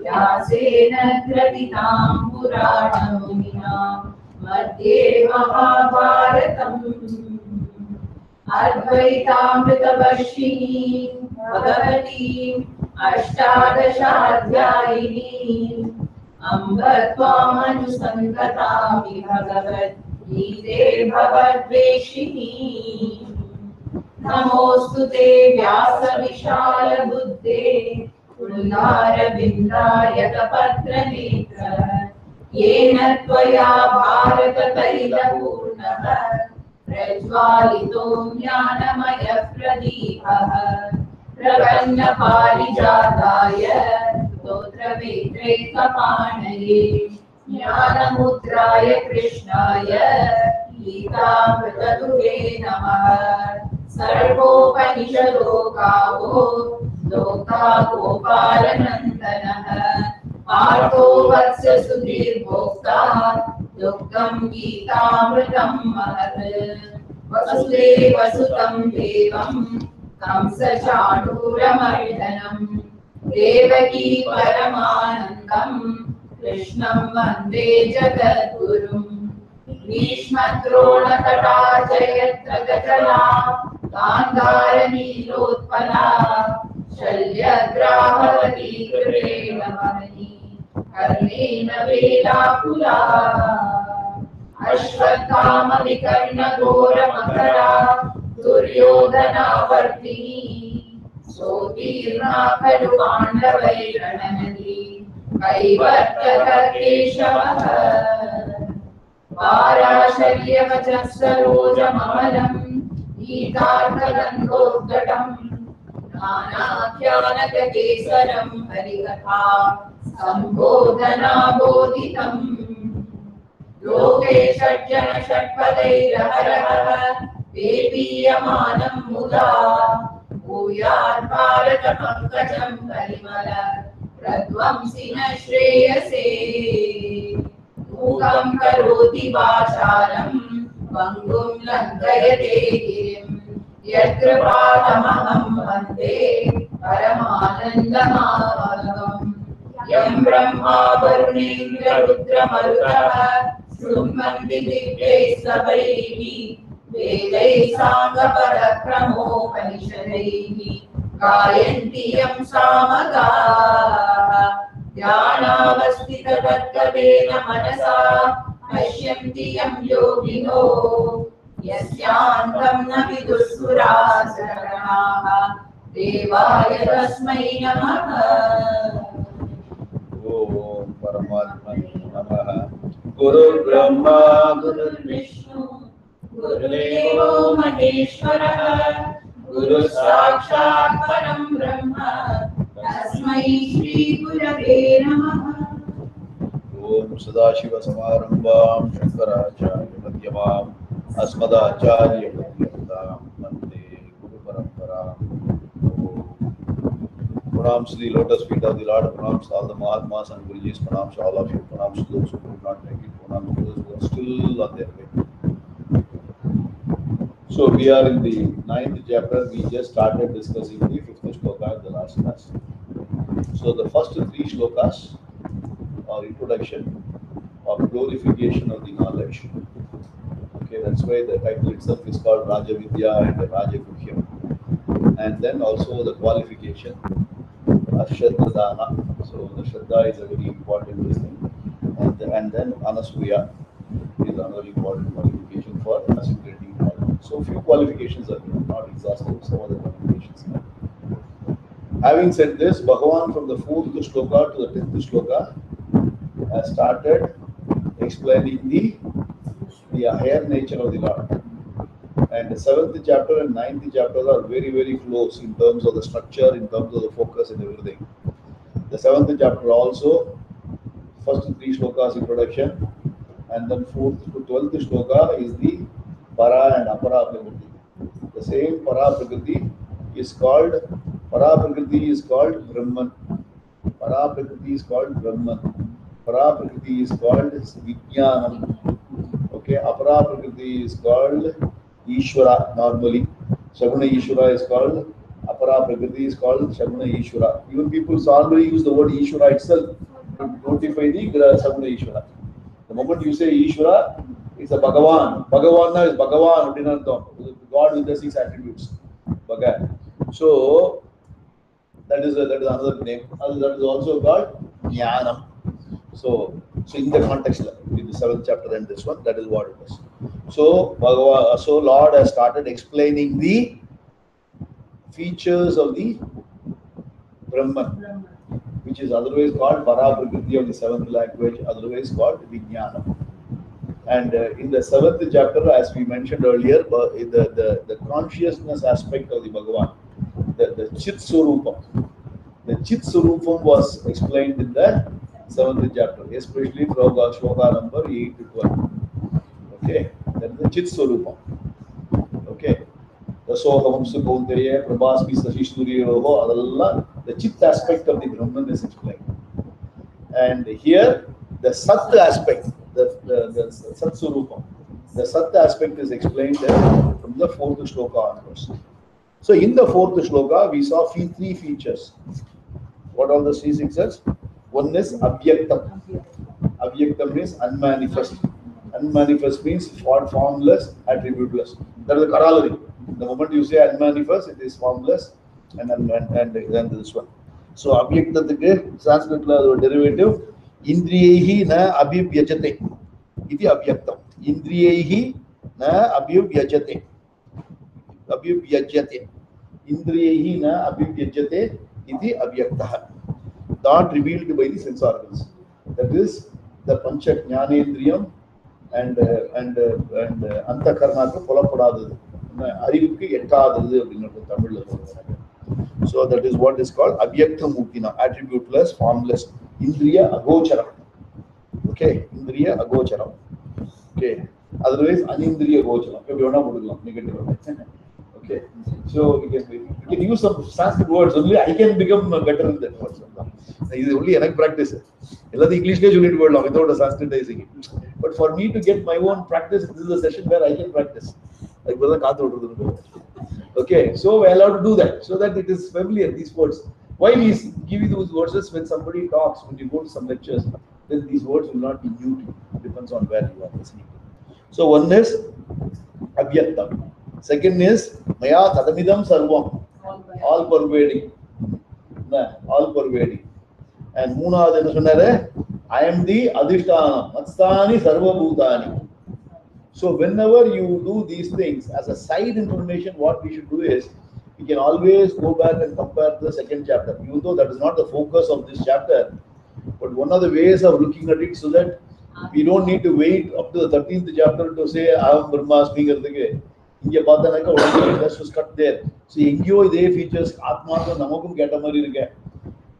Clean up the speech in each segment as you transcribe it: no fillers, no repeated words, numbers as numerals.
व्यासेन ग्रथितां पुराणमुनिना मध्ये महाभारतम् अद्वैतामृतवर्षिणीं भगवतीम् अष्टादशाध्यायिनीम् अम्ब त्वामनुसन्ततामि भगवद्गीते भवद्वेषिणी। नमोऽस्तु ते व्यासविशालबुद्धे तुङ्गारविन्दायकपत्रनेत्र येन त्वया भारततैलपूर्णः प्रज्वालितो ज्ञानमयः प्रदीपः प्रपन्नपारिजाताय स्तोत्रवेत्रैकपाणये ज्ञानमुद्राय कृष्णाय गीतामृतदुहे नमः। सर्वोपनिषदो गावो लोका गोपालनन्दनः पार्थो वत्स सुधीर्भोक्ता दुग्धं गीतामृतं महत्। वसुदेवसुतं देवं कंसचाणूरमर्दनं देवकी परमानन्दं कृष्णं वन्दे जगद्गुरुम्। भीष्मद्रोणतटा जयद्रथजला गान्धारनीलोत्पला शल्यग्राहवती कृपेणमणि कर्णेन वेलाकुला अश्वत्थामविकर्णघोरमकरा दुर्योधनावर्तिनी सोतीर्णा खलु पाण्डवैरणनदी कैवर्तक केशवः। पाराशर्यवचः सरोजममलं गीतार्थगन्धोद्घटम् नानाख्यानककेसरं हरिकथा सम्बोधनाबोधितम्। लोके षड्जन षट्पदैरहरः पेपीयमानं मुदा भूयात् भारतपङ्कजं परिमल प्रध्वंसि न श्रेयसे। मूकं करोति वाचालं पङ्गुं लङ्घयते गिरिं यत्कृपातमहं वन्दे परमानन्दमाधवम्। यं ब्रह्मा वरुणेन्द्ररुद्रमरुतः शृण्वन्ति दिव्यैः स्तवैः वेदैः साङ्गपरक्रमोपनिषदैः गायन्ति यं सामगाः। ध्यानावस्थिततद्गतेन मनसा पश्यन्ति यं योगिनो यस्यान्तं न विदुःसुरासुरगणाः देवाय तस्मै नमः। ओम परमात्मने नमः। गुरुर्ब्रह्मा गुरुर्विष्णु गुरुदेवो महेश्वरः गुरुः साक्षात् परं ब्रह्म तस्मै श्री गुरवे नमः। ओम सदाशिवसमारम्भां शंकराचार्यमध्यमाम् अस्मदाचार्यपर्यन्तां वन्दे गुरुपरम्पराम्। Pranams to the lotus feet of the Lord, pranams to all the Mahatmas and Gurujis, pranams to all of you, pranams to those who could not make it, pranams to those who are still on their way. So we are in the 9th chapter. We just started discussing the 5th shloka in the last class. So the first 3 shlokas are introduction of glorification of the knowledge. Okay, that's why the title itself is called Raja Vidya and Raja Guhyam. And then also the qualification. Ashradhana. So the Shraddha is a very important thing. And then Anasuya is another important qualification for assimilating knowledge. So few qualifications are given, not exhaustive, some other qualifications. Having said this, Bhagavan from the 4th shloka to the 10th shloka has started explaining the higher nature of the Lord. And the 7th chapter and 9th chapter are very, very close in terms of the structure, in terms of the focus and everything. The 7th chapter also, first 3 shlokas introduction, and then 4th to 12th shloka is the Para and Apara Prakriti. The same Para Prakriti is called Brahman. Para Prakriti is called Brahman. Para Prakriti is called Vijnanam. Okay, Apara Prakriti is called Ishvara normally. Saguna Ishvara is called Apara Para Prakriti is called Shamana Ishvara. Even people already use the word Ishvara itself to notify the Shamana Ishvara. The moment you say Ishvara, it's a Bhagavan. Bhagavan is Bhagavan, God with the 6 attributes. Bhagat. So that is another name. That is also called Jnanam. So in the context, in the 7th chapter and this one, that is what it is. So Lord has started explaining the features of the Brahman, which is otherwise called Paraprakriti of the 7th language, otherwise called Vijnana. And in the 7th chapter, as we mentioned earlier, the consciousness aspect of the Bhagavan, the Chit Swarupam. The Chit Swarupam was explained in the 7th chapter, especially from Shloka number 8 to 12. Okay, that is the Chit Swarupam. Okay, the Sohamam Sukaunteya, Prabhasmi Sashishuriyoho, Adalla, the Chit aspect of the Brahman is explained. And here, the Sat aspect, the Sat Swarupam, the Sat aspect is explained from the 4th shloka onwards. So in the 4th shloka, we saw 3 features. What are the 3 features? One is Abhyaktam. Abhyaktam means unmanifest. Unmanifest means formless, attributeless. That is the corollary. The moment you say unmanifest, it is formless and this one. So Abhyaktatike, Sanskrit derivative, Indriyehi na abhivyajate. Iti Abhyaktam. Indriyehi na abhivyajate. Abhivyajate. Indriyehi na abhivyajate. Iti Abhyaktaha. Not revealed by the sense organs. That is the Pancha Jnanendriyam and Antakarnaka Polapadadadu. Arivukku ettadadu அப்படினு தமிழ்ல சொல்றாங்க. So that is what is called Abhyakta Muktina, attributeless, formless. Indriya Agocharam. Okay, Indriya Agocharam. Okay, otherwise Anindriya Gocharam. If you want to negative. Okay, so you can use some Sanskrit words only. I can become better in that words. This is only enough practice. All English without a Sanskritizing it. But for me to get my own practice, this is a session where I can practice. Okay, so we are allowed to do that so that it is familiar, these words. Why we give you those words when somebody talks, when you go to some lectures, then these words will not be new to you. It depends on where you are listening. So one is Abhyaktam. Second is Maya Tadamidam Sarvam, all pervading. All pervading. And Moona, I am the Adhishtana, Matstani Sarva Bhutani. So whenever you do these things, as a side information, what we should do is, we can always go back and compare the 2nd chapter, even though that is not the focus of this chapter. But one of the ways of looking at it so that we don't need to wait up to the 13th chapter to say, I am Brahmasmi. Let's just cut there. See, enjoy the features, Atma, Namakum Katamari.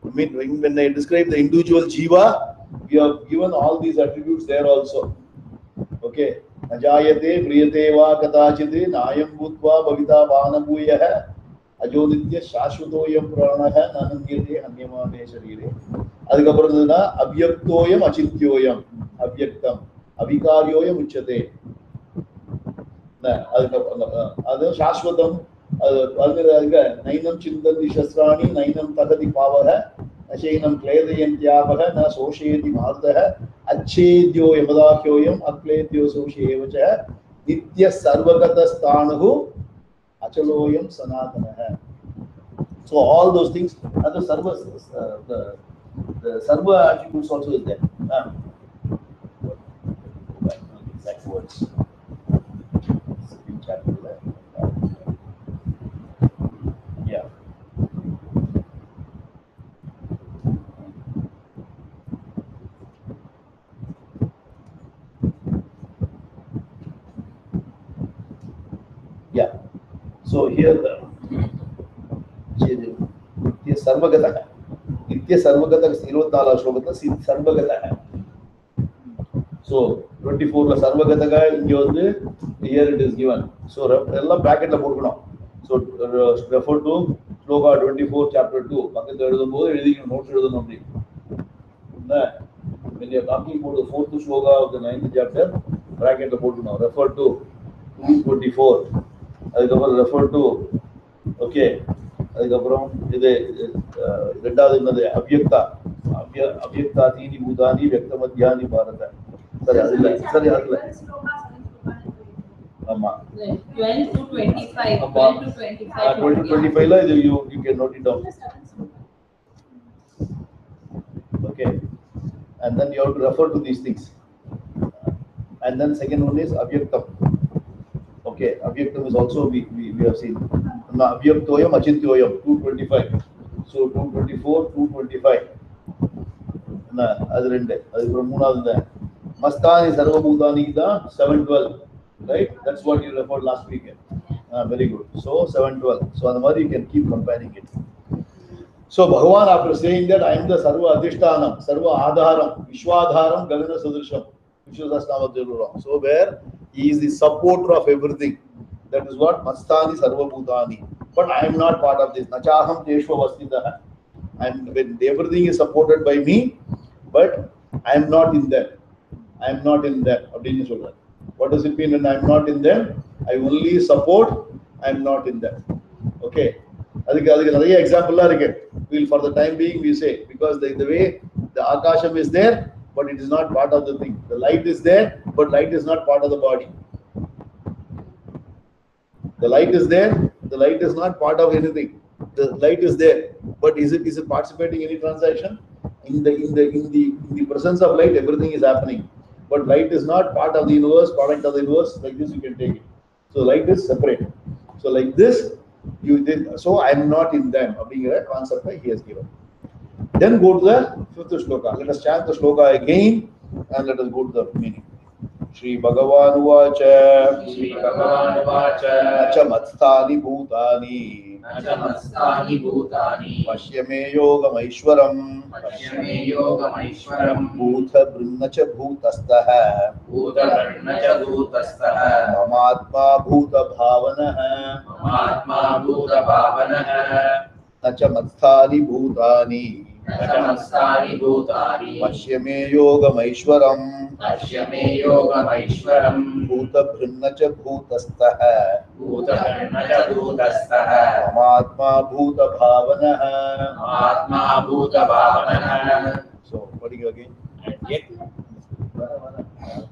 I mean, when I describe the individual Jiva, we have given all these attributes there also. Okay. Najayate, Priyate va Katachite, Nayam Bhutva, Bhavita Bhanabhuyaha, Ajoditya Shashvatoyam Pranaha, Nananyate, Hanyamane Sharire. Adhikaparadana, Abhyaktoyam, Achintyoyam, Abhyaktam, Avikaryoyam Uchate. That's Shashvatam, Nainam Chindandi Shastrani, Nainam Takati Pavaha, Ashainam Kledayantyavaha, Na Soshayati Marthaha, Achedyo Yamadakyoyam, Akledyo Soshayevacha, Nitya Sarvagata Stanahu, Achaloyam Sanatanaha. So all those things, and the Sarva attributes also is there. Exact words. Yeah. Yeah. So here the Sarvagata. Nitya Sarvagata is 24 Shlokata Sarvagata. So 24 la Sarvagata here it is given. So bracket la porukano. So refer to Shloka 24 chapter 2. When you are talking about the 4th Shloka of the 9th chapter, bracket la porukano. Refer to 224. Refer to, okay, அதுக்கப்புறம் இது ரெண்டாவது என்னது அவ்யக்தா அவ்யக்தா தீனி பூதானி வியக்த மத்தியானி பாரத. சரி அதுல சரி அதுல ஆமா 12 to 25. ஆமா 12 to 25. 2025 ல இது you can note it down. Okay, and then you have to refer to these things. And then second one is avyaktam. Okay, avyaktam is also we have seen. Avyaktoyam achintyoyam 225. So 224, 225. அது ரெண்டு. அதுக்கு மூணாவது மஸ்தானி சர்வபூதானி தான் 712. Right? That's what you referred last week. Very good. So 712. So on the மாதிரி you can keep comparing it. So Bhagavan, after saying that I am the Sarva Adhishtanam, Sarva Adharam, Vishwadharam, Gagana Sadrisham, Vishwadhasnavajaruram. So where he is the supporter of everything. That is what Mastani Sarva Bhutani. But I am not part of this. Nachaham Teshva Vastitaha. When everything is supported by me, but I am not in them. I am not in them. What does it mean when I am not in them? I only support, I am not in them. Okay. அதுக்கு நிறைய எக்ஸாம்பிள்லாம் இருக்கு. We'll for the time being we say because the way the akasham is there but it is not part of the thing. The light is there but light is not part of the body. The light is there, the light is not part of anything. The light is there but is it participating in any transaction? In the presence of light everything is happening. But light is not part of the universe, product of the universe. Like this you can take it. So light is separate. So like this you did. So I am not in them. Being a concept he has given. Then go to the fifth shloka. Let us chant the shloka again and let us go to the meaning. Shri Bhagavan Uvacha. Shri Bhagavan Uvacha. Nacha matstani bhutani. Nacha matstani bhutani. Pashyame yogam aishwaram. Pashyame yogam aishwaram. Bhutha brunnacha bhutastaha. Bhuta brunnacha bhutastaha. Mamatma bhuta bhavanaha. Mamatma bhuta bhavanaha. Nacha matstani bhutani. Nacha matstani bhutani. Pashyame yogam aishwaram. Pashyame yogam aishwaram. Bhuta brunnacha bhutastaha. Bhuta brunnacha bhutastaha. Mamatma bhuta bhavanaha. Mamatma bhuta bhavanaha. So, what you again? And yet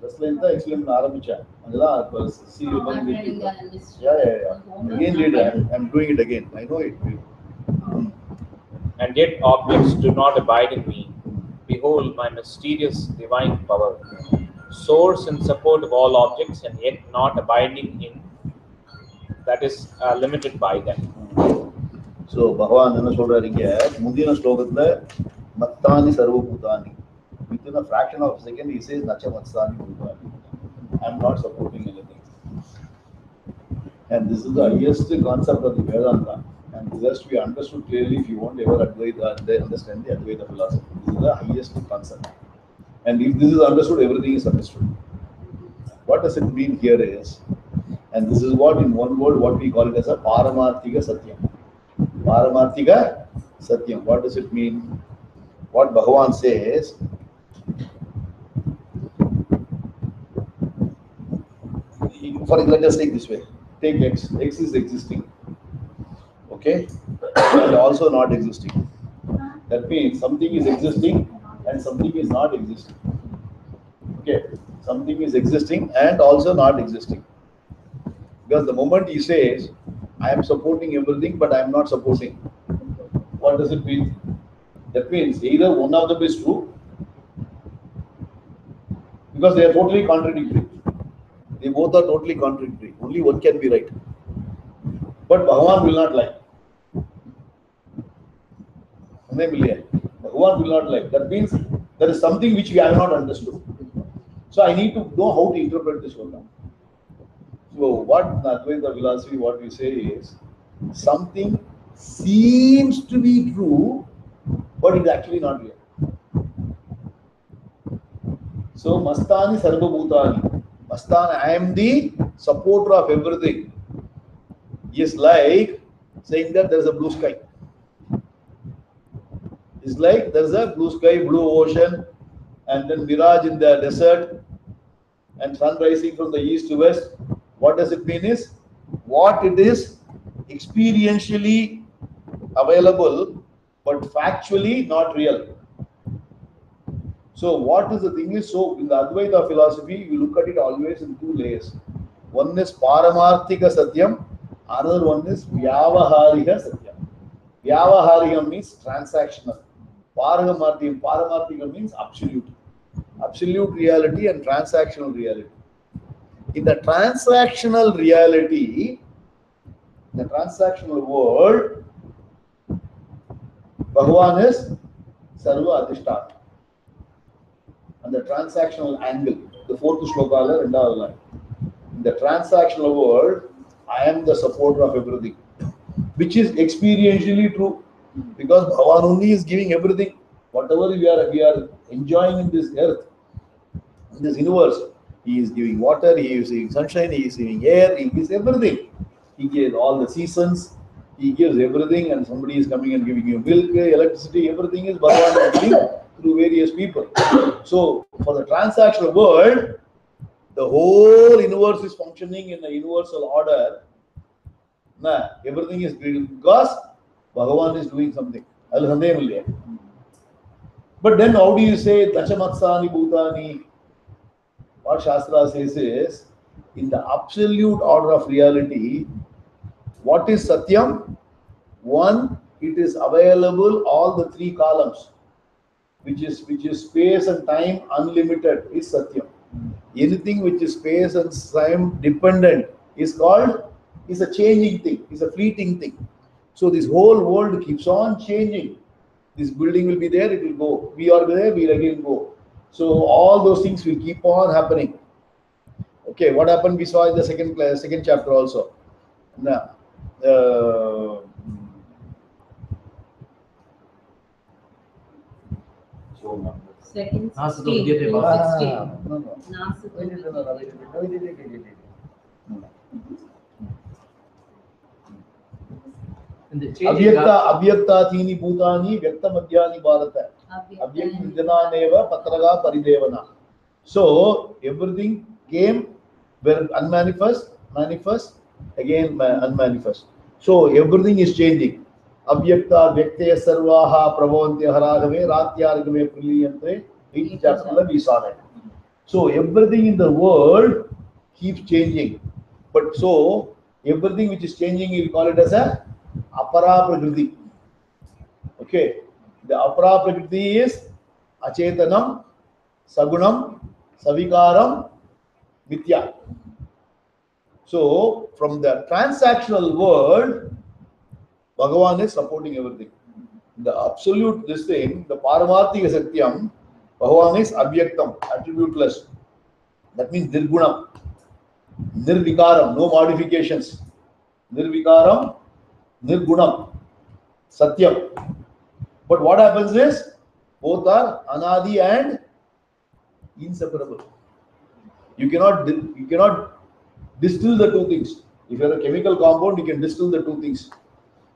This line is excellent ஆரம்பிச்சா. அதெல்லாம் see you going with it. Yeah. Again read it. I'm doing it again. I know it. And yet objects do not abide in me. Behold my mysterious divine power, source and support of all objects, and yet not abiding in, that is limited by them. So Bhagavan என்ன சொல்றாரு இங்க முந்தின ஸ்லோகத்துல மத்தானி சர்வபூதானி. Within a fraction of a second he says nacha matsani bhutani. I am not supporting anything. And this is the highest concept of the Vedanta. And this has to be understood clearly if you want ever understand the Advaita philosophy. This is the highest concept. And if this is understood, everything is understood. What does it mean here is, and this is what in one word, what we call it as a Paramarthika Satyam. Paramarthika Satyam. What does it mean? What Bhagavan says, let us take this way. Take X. X is existing. Okay? And also not existing. That means something is existing and something is not existing. Okay? Something is existing and also not existing. Because the moment he says, I am supporting everything but I am not supporting, what does it mean? That means either one of them is true, because they are totally contradictory. They both are totally contradictory. Only one can be right. But Bhagavan will not lie. Bhagavan will not lie. That means there is something which we have not understood. So I need to know how to interpret this one now. So what in Advaita philosophy, what we say is, something seems to be true, but it is actually not real. So Mastani Sarvabhutani. Mastana, I am the supporter of everything. Is like saying that there is a blue sky. It's like there is a blue sky, blue ocean, and then mirage in the desert, and sun rising from the east to west. What does it mean is, what it is experientially available, but factually not real. So what is the thing is, so in the Advaita philosophy, you look at it always in two layers. One is Paramarthika Satyam, another one is Vyavaharika Satyam. Vyavaharika means transactional. Paramarthika means absolute. Absolute reality and transactional reality. In the transactional reality, the transactional world, Bhagavan is Sarva Adhisthana. And the transactional angle, the fourth shloka, rendavathu line. In the transactional world, I am the supporter of everything, which is experientially true, because Bhagavan only is giving everything. Whatever we are enjoying in this earth, in this universe, He is giving water, He is giving sunshine, He is giving air, He gives everything. He gives all the seasons, He gives everything, and somebody is coming and giving you milk, electricity, everything is Bhagavan giving through various people. So, for the transactional world, the whole universe is functioning in a universal order. Everything is because Bhagavan is doing something. But then how do you say Dashamatsani Bhutani? What Shastra says is, in the absolute order of reality, what is Satyam? One, it is available all the three columns, which is space and time unlimited, is Satyam. Anything which is space and time dependent is a changing thing, is a fleeting thing. So this whole world keeps on changing. This building will be there, it will go. We are there, we will again go. So all those things will keep on happening. Okay, what happened we saw in the second chapter also. Now, Second, Nasa 16. Avyakta Thini Bhutani Vyakta Madhyani Bharata. Avyakta Vidyananeva Patraga Paridevana. So everything came where unmanifest, manifest, again unmanifest. So everything is changing. Avyakta Vyakteya Sarvaha Pravonti Haragame Ratyargame Priliyante. 8th chapter we saw that. So everything in the world keeps changing. But so everything which is changing, we call it as a Apara Prakriti. Okay. The Apara Prakriti is Achetanam, Sagunam, Savikaram, Mithya. So from the transactional world, Bhagavan is supporting everything. The absolute this thing, the Paramarthika Satyam, Bhagavan is Abhyaktam, attributeless. That means Nirgunam, Nirvikaram, no modifications. Nirvikaram, Nirgunam, Satyam. But what happens is, both are Anadi and inseparable. You cannot distill the two things. If you have a chemical compound, you can distill the two things.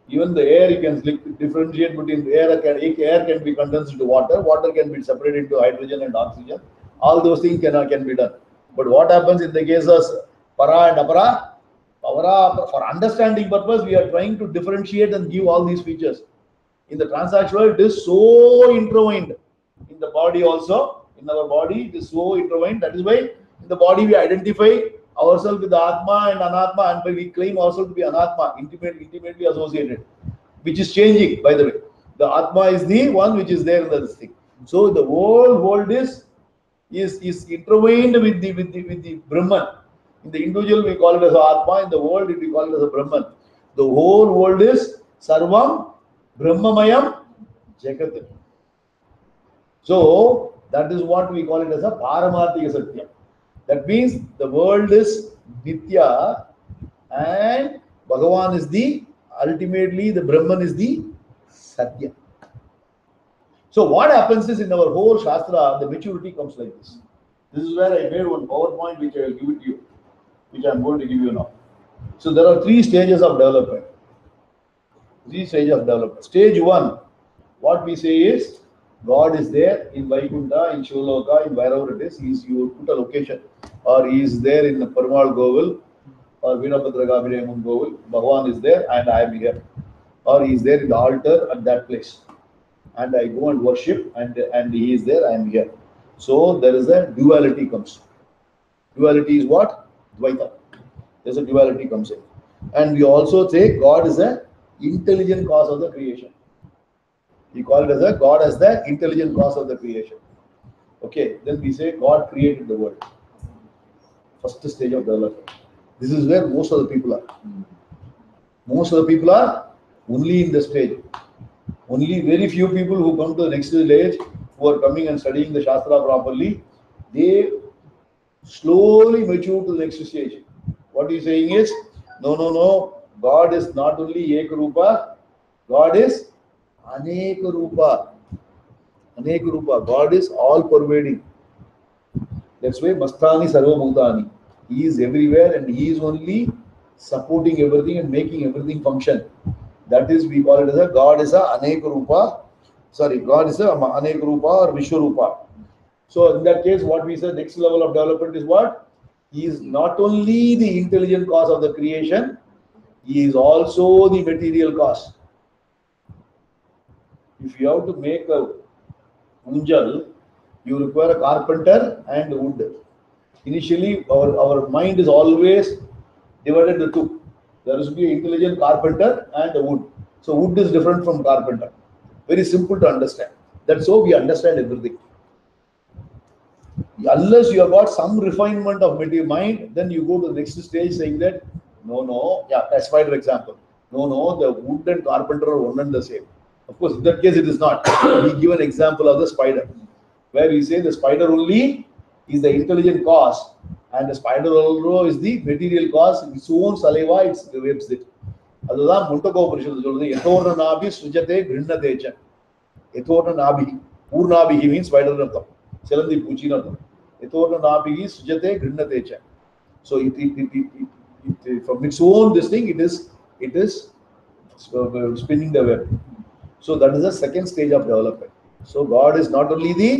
Even the air, you can differentiate between the air can be condensed into water, water can be separated into hydrogen and oxygen. All those things can be done. But what happens in the case of para and apara? For understanding purpose, we are trying to differentiate and give all these features. In the transactional, it is so intertwined. In the body also, in our body, it is so intertwined. That is why in the body we identify ourselves with the Atma and Anatma, and we claim ourselves to be Anatma, intimately associated, which is changing, by the way. The Atma is the one which is there in this thing. So the whole world is intertwined with the Brahman. In the individual we call it as Atma, in the world we call it as a Brahman. The whole world is Sarvam Brahmamayam Jagat. So that is what we call it as a Paramarthika Satya. That means the world is Nitya and Bhagavan is ultimately the Brahman is the Satya. So what happens is in our whole Shastra, the maturity comes like this. This is where I made one PowerPoint which I will give it to you, which I am going to give you now. So there are 3 stages of development. 3 stages of development. Stage 1, what we say is, God is there in Vaikuntha, in Shivaloka, in wherever it is. You put a location, or he is there in Perumal Govil or Veerabhadragabhiremam Govil. Bhagavan is there and I am here. or he is there in the altar at that place, and I go and worship, and he is there, I am here. So there is a duality comes. Duality is what? Dvaita. There's a duality comes in. And we also say God is a intelligent cause of the creation. We call it as a God as the intelligent cause of the creation. Okay, then we say God created the world. First stage of development. This is where most of the people are. Most of the people are only in the stage. Only very few people who come to the next stage, who are coming and studying the Shastra properly, they slowly mature to the next stage. What he is saying is, no. God is not only Ekarupa, God is Anekarupa. Anekarupa. God is all pervading. That's why Mastani Sarva Bhutani. He is everywhere and he is only supporting everything and making everything function. That is, we call it as a God is a Anekarupa. Sorry, God is a Anekarupa or Vishwarupa. So in that case, what we say, next level of development is what? He is not only the intelligent cause of the creation, he is also the material cause. If you have to make a unjal, you require a carpenter and wood. Initially, our mind is always divided into two. There is be an intelligent carpenter and a wood. So wood is different from carpenter. Very simple to understand. That's how we understand everything. Unless you have got some refinement of material mind, then you go to the next stage saying that no, yeah, a spider example. No, the wood and carpenter are one and the same. Of course, in that case it is not. We give an example of the spider, where we say the spider only is the intelligent cause, and the spider also is the material cause. Its own saliva, it rapes it. அதுதான் முண்டகோபனிஷத்து சொல்றது யதோர்ண நாபி சுஜதே கிருண்ணதேச்ச யதோர்ண நாபி பூர்ணாபிகி means spider அர்த்தம் சிலந்தி பூச்சின்னு அர்த்தம் யதோர்ண நாபிகி சுஜதே கிருண்ணதேச்ச. So it from its own this thing it is spinning the web. So that is the second stage of development. So God is not only the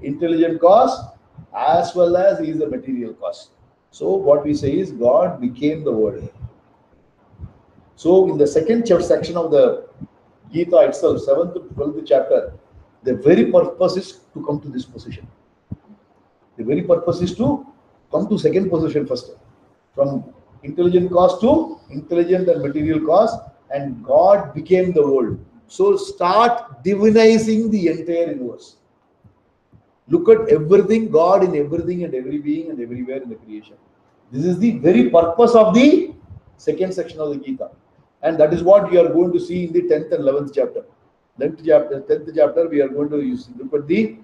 intelligent cause as well as he is the material cause. So what we say is God became the word. So in the second section of the Gita itself, 7th to 12th chapter, the very purpose is to come to this position. The very purpose is to come to second position first. From intelligent cause to intelligent and material cause, and God became the world. So start divinizing the entire universe. Look at everything, God in everything and every being and everywhere in the creation. This is the very purpose of the second section of the Gita. And that is what we are going to see in the 10th and 11th chapter. 10th chapter, we are going to look at the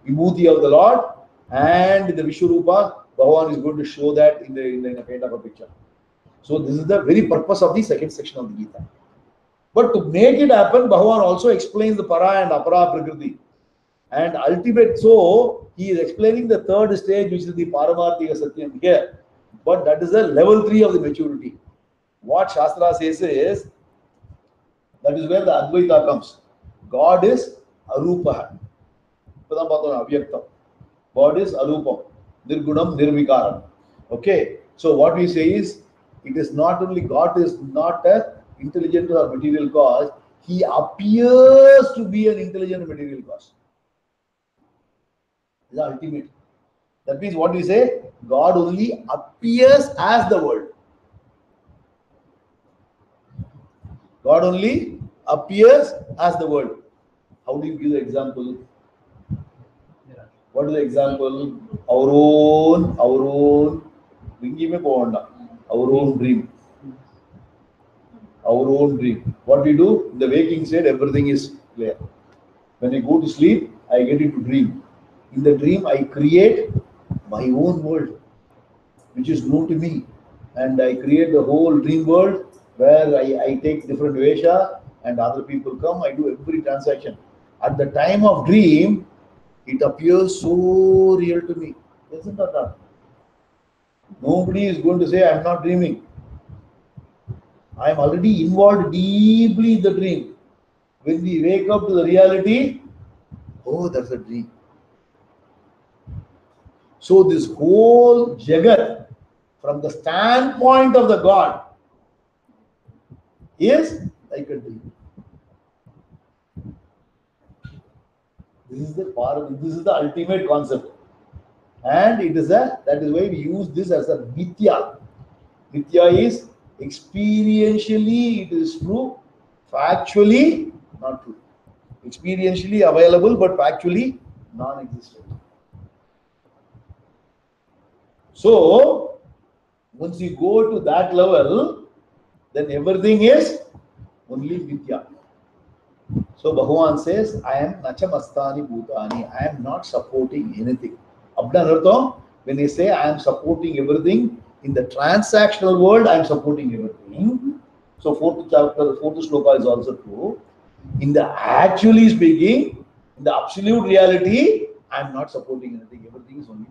Vibhuti of the Lord, and the Vishwarupa, Bhagavan is going to show that in a kind of a picture. So this is the very purpose of the second section of the Gita. But to make it happen, Bhagavan also explains the Para and Apara Prakriti. And ultimate, so he is explaining the third stage, which is the Paramarthika Satyam here. But that is the level 3 of the maturity. What Shastra says is, that is where the Advaita comes. God is Arupa. God is Arupam. Nirgunam Nirvikaram. Okay. So what we say is, it is not only God is not an intelligent or material cause, he appears to be an intelligent material cause. This is ultimate. That means what we say, God only appears as the world. God only appears as the world. How do you give the example? What is the example? Our own dream. Our own dream. What we do? In the waking state, everything is clear. When I go to sleep, I get into dream. In the dream, I create my own world, which is known to me. And I create the whole dream world where I take different vesha and other people come. I do every transaction. At the time of dream, it appears so real to me. Isn't that not? Nobody is going to say, I am not dreaming. I am already involved deeply in the dream. When we wake up to the reality, oh, that's a dream. So this whole Jagat, from the standpoint of the God, is like a dream. This is the ultimate concept. And it is that is why we use this as a Mithya. Mithya is experientially it is true, factually not true. Experientially available but factually non-existent. So once you go to that level, then everything is only Mithya. So Bhagavan says, I am Nachamastani Bhutani. I am not supporting anything. When they say I am supporting everything, in the transactional world, I am supporting everything. So fourth chapter, fourth shloka is also true. In the actually speaking, in the absolute reality, I am not supporting anything. Everything is only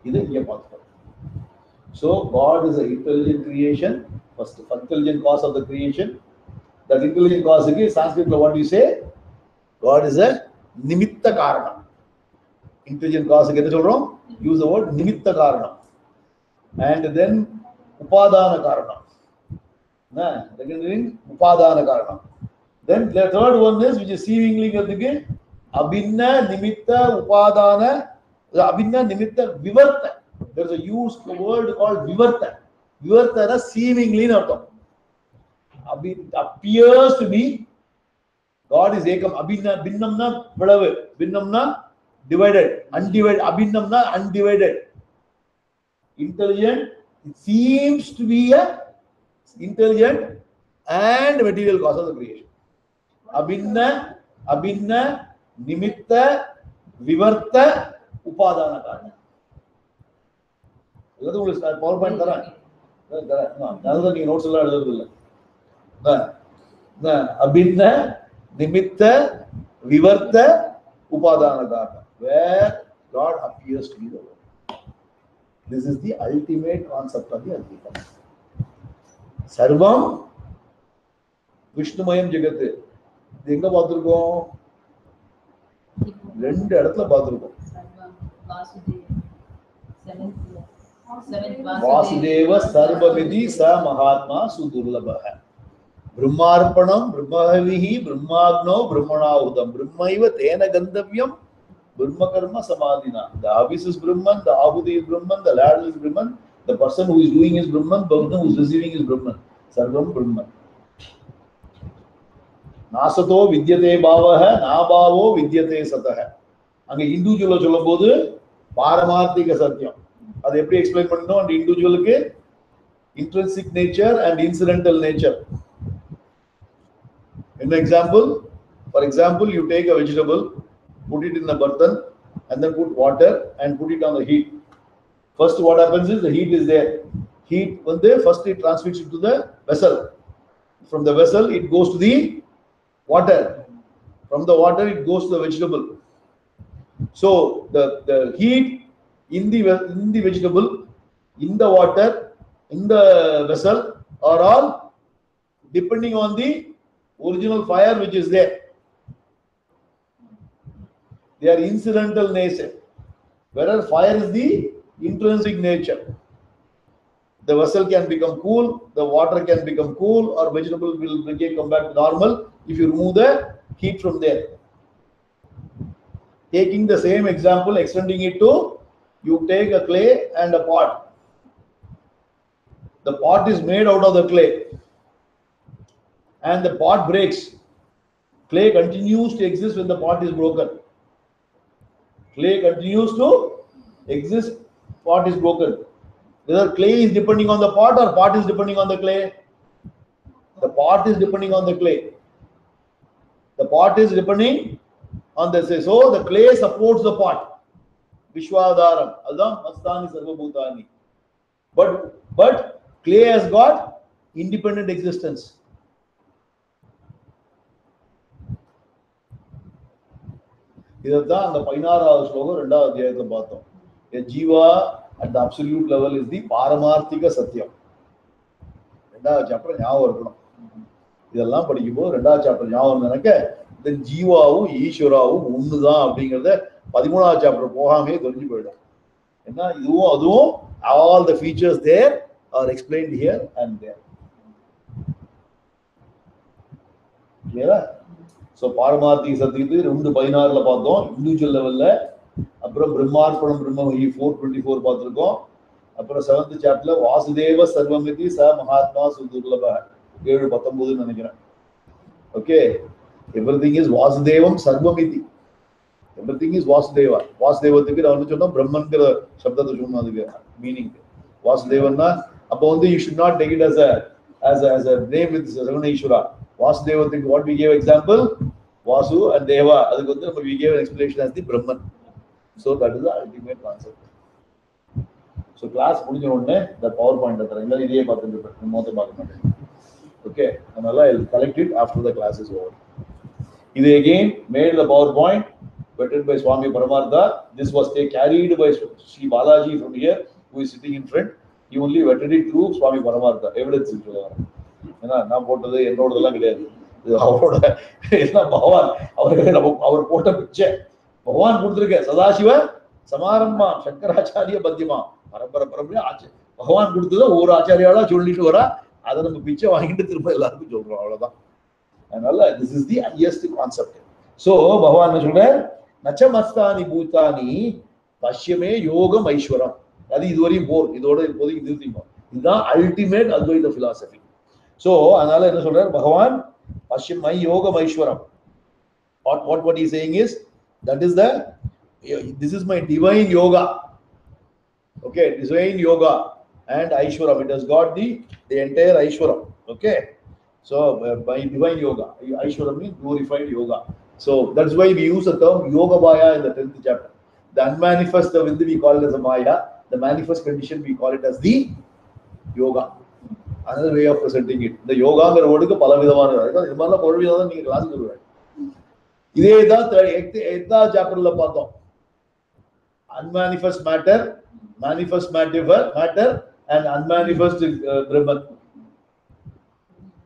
Mithya. So God is an intelligent creation. First intelligent cause of the creation. That intelligent cause again, Sanskrit, what do you say? God is a Nimitta Karana. Intelligent cause again, use the word Nimitta Karana. And then Upadana Karana. Second Upadana Karana. Then the third one is, which is seemingly again, Abhinna Nimitta Upadana, Abhinna Nimitta Vivarta. There is a used word called Vivarta. Vivarta is seemingly not. Appears to be. God is Ekam. Abhinna, Binnamna, whatever. Binnamna, divided. Undivided. Abhinnamna, undivided. Intelligent. It seems to be a intelligent and material cause of the creation. Abhinna, Nimitta, Vivarta, Upadana Karana. PowerPoint notes Abhinna, Nimitta, Vivarta, Upadana Karana, where God appears to be the world. This is the ultimate concept of the Advaita. Sarvam Vishnumayam Jagat. எங்க பார்த்திருக்கோம்? ரெண்டு இடத்துல பார்த்திருக்கோம். வாசுதேவ சர்வவிதி ச Mahatma சுதுர்லபஹ. Brahmarpanam, Brahmavihi, Brahmagno, Brahmanahudam. Brahmaiva tena gandavyam, Brahmakarma samadhina. The abyss is Brahman, the Ahuti is Brahman, the ladder is Brahman, the person who is doing is Brahman, the person who is receiving is Brahman. Sarvam Brahman. Nasato vidyate bhavaha, nabhavo vidyate sataha. அங்க இண்டிவிஜுவல சொல்லும்போது பாரமார்த்திக சத்தியம். அதை எப்படி explain பண்ணணும்? அந்த இண்டிவிஜுவலுக்கு intrinsic nature and incidental nature. An example, for example, you take a vegetable, put it in a burtan, and then put water and put it on the heat. First, what happens is the heat is there. Heat, first it transmits it to the vessel. From the vessel, it goes to the water. From the water, it goes to the vegetable. So the heat in the vegetable, in the water, in the vessel are all depending on the original fire which is there. They are incidental nature, whereas fire is the intrinsic nature. The vessel can become cool, the water can become cool, or vegetable will again come back to normal if you remove the heat from there. Taking the same example, extending it to, you take a clay and a pot. The pot is made out of the clay and the pot breaks. Clay continues to exist when the pot is broken. Clay continues to exist, pot is broken. Whether clay is depending on the pot or pot is depending on the clay. The pot is depending on the clay. The pot is depending on the clay. So the clay supports the pot. Vishwadaram. Adam Mastani Sarvabhutani. But clay has got independent existence. இதுதான் அந்த 16வது ஸ்லோகம் 2வது அத்தியாயத்துல பார்த்தோம். A jiva at the absolute level is the பாரமார்த்திக சத்தியம். 2வது chapter ஞாபகம் இருக்கணும். இதெல்லாம் படிக்கும்போது 2வது சாப்டர் ஞாபகம் நினைக்க இந்த ஜீவாவும் ஈஸ்வராவும் ஒண்ணுதான் அப்படிங்கறத 13வது சாப்டர் போகாமே தெரிஞ்சு போயிடும். ஏன்னா இதுவும் அதுவும் all the features there are explained here and there. Clear? So Paramarthi Satyiti, 216 பார்த்தோம் individual level அப்புறம் பிரம்மார்ப்பணம் பிரம்மஹி 424 பார்த்திருக்கோம். அப்புறம் 7th chapter வாசுதேவ சர்வமிதி ச மகாத்மா சுதுர்லப 7:19 நினைக்கிறேன். ஓகே, everything is வாசுதேவம் சர்வமிதி. Everything is Vasudeva. வாசுதேவத்துக்கு நான் வந்து சொன்னா பிரம்மன்கிற சப்தத்தை சொன்னோம். அதுக்கு மீனிங் வாசுதேவன்னா அப்போ வந்து you should not take it as a name with Saguneshwara. வாசுதேவத்துக்கு what we gave example Vasu and Deva. அதுக்கு வந்து நம்ம we gave an explanation as the Brahman. So that is the ultimate concept. So class முடிஞ்ச உடனே the PowerPoint தரேன். இல்ல இதையே பார்த்துட்டு இருப்பேன். மொத்தம் பார்க்க மாட்டேன். Okay, அதனால I'll collect it after the class is over. இது again made the PowerPoint vetted by Swami Paramartha. This was carried by Shri Balaji from here, who is sitting in front. He only vetted it through Swami Paramartha. Evidence சொல்லுவாங்க. ஏன்னா நான் போட்டது என்னோடதெல்லாம் கிடையாது. இது அவரோட எல்லாம் பகவான் அவர் போட்ட பிச்சை பகவான் கொடுத்திருக்க. சதாசிவ சமாரம்பா சங்கராச்சாரிய பத்தியமா பரம்பரை பரம்பரையா ஆச்சு பகவான் கொடுத்தது ஒவ்வொரு ஆச்சாரியாலா சொல்லிட்டு வரா. அதை நம்ம பிச்சை வாங்கிட்டு திரும்ப எல்லாருக்கும் சொல்றோம். அவ்வளவுதான். அதனால this is the highest concept. So பகவான் என்ன சொல்ற, நச்சமஸ்தானி பூதானி பஷ்யமே யோகம் ஐஸ்வரம். அது இதுவரையும் போர். இதோட இப்போதைக்கு நிறுத்திப்போம். இதுதான் அல்டிமேட் அத்வைத பிலாசபி. So அதனால என்ன சொல்றார் பகவான், பஷ்யமை யோகம் ஐஸ்வரம். What he is saying is this is my divine yoga. Okay, divine yoga and Aishwaram. It has got the entire Aishwaram. Okay, so by divine yoga, Aishwaram means glorified yoga. So that's why we use the term yoga maya in the 10th chapter. The unmanifest Vindhi we call it as a maya. The manifest condition we call it as the yoga. Another way of presenting it. The yoga ங்கிற வேர்டுக்கு பல விதமான இருக்கு. இது மாதிரிலாம் ஒரு விதமா நீங்க கிளாஸ்க்கு வருவீங்க. இதே தான் 8th சாப்டர்ல பார்த்தோம். Unmanifest matter, manifest matter and unmanifest Brahman.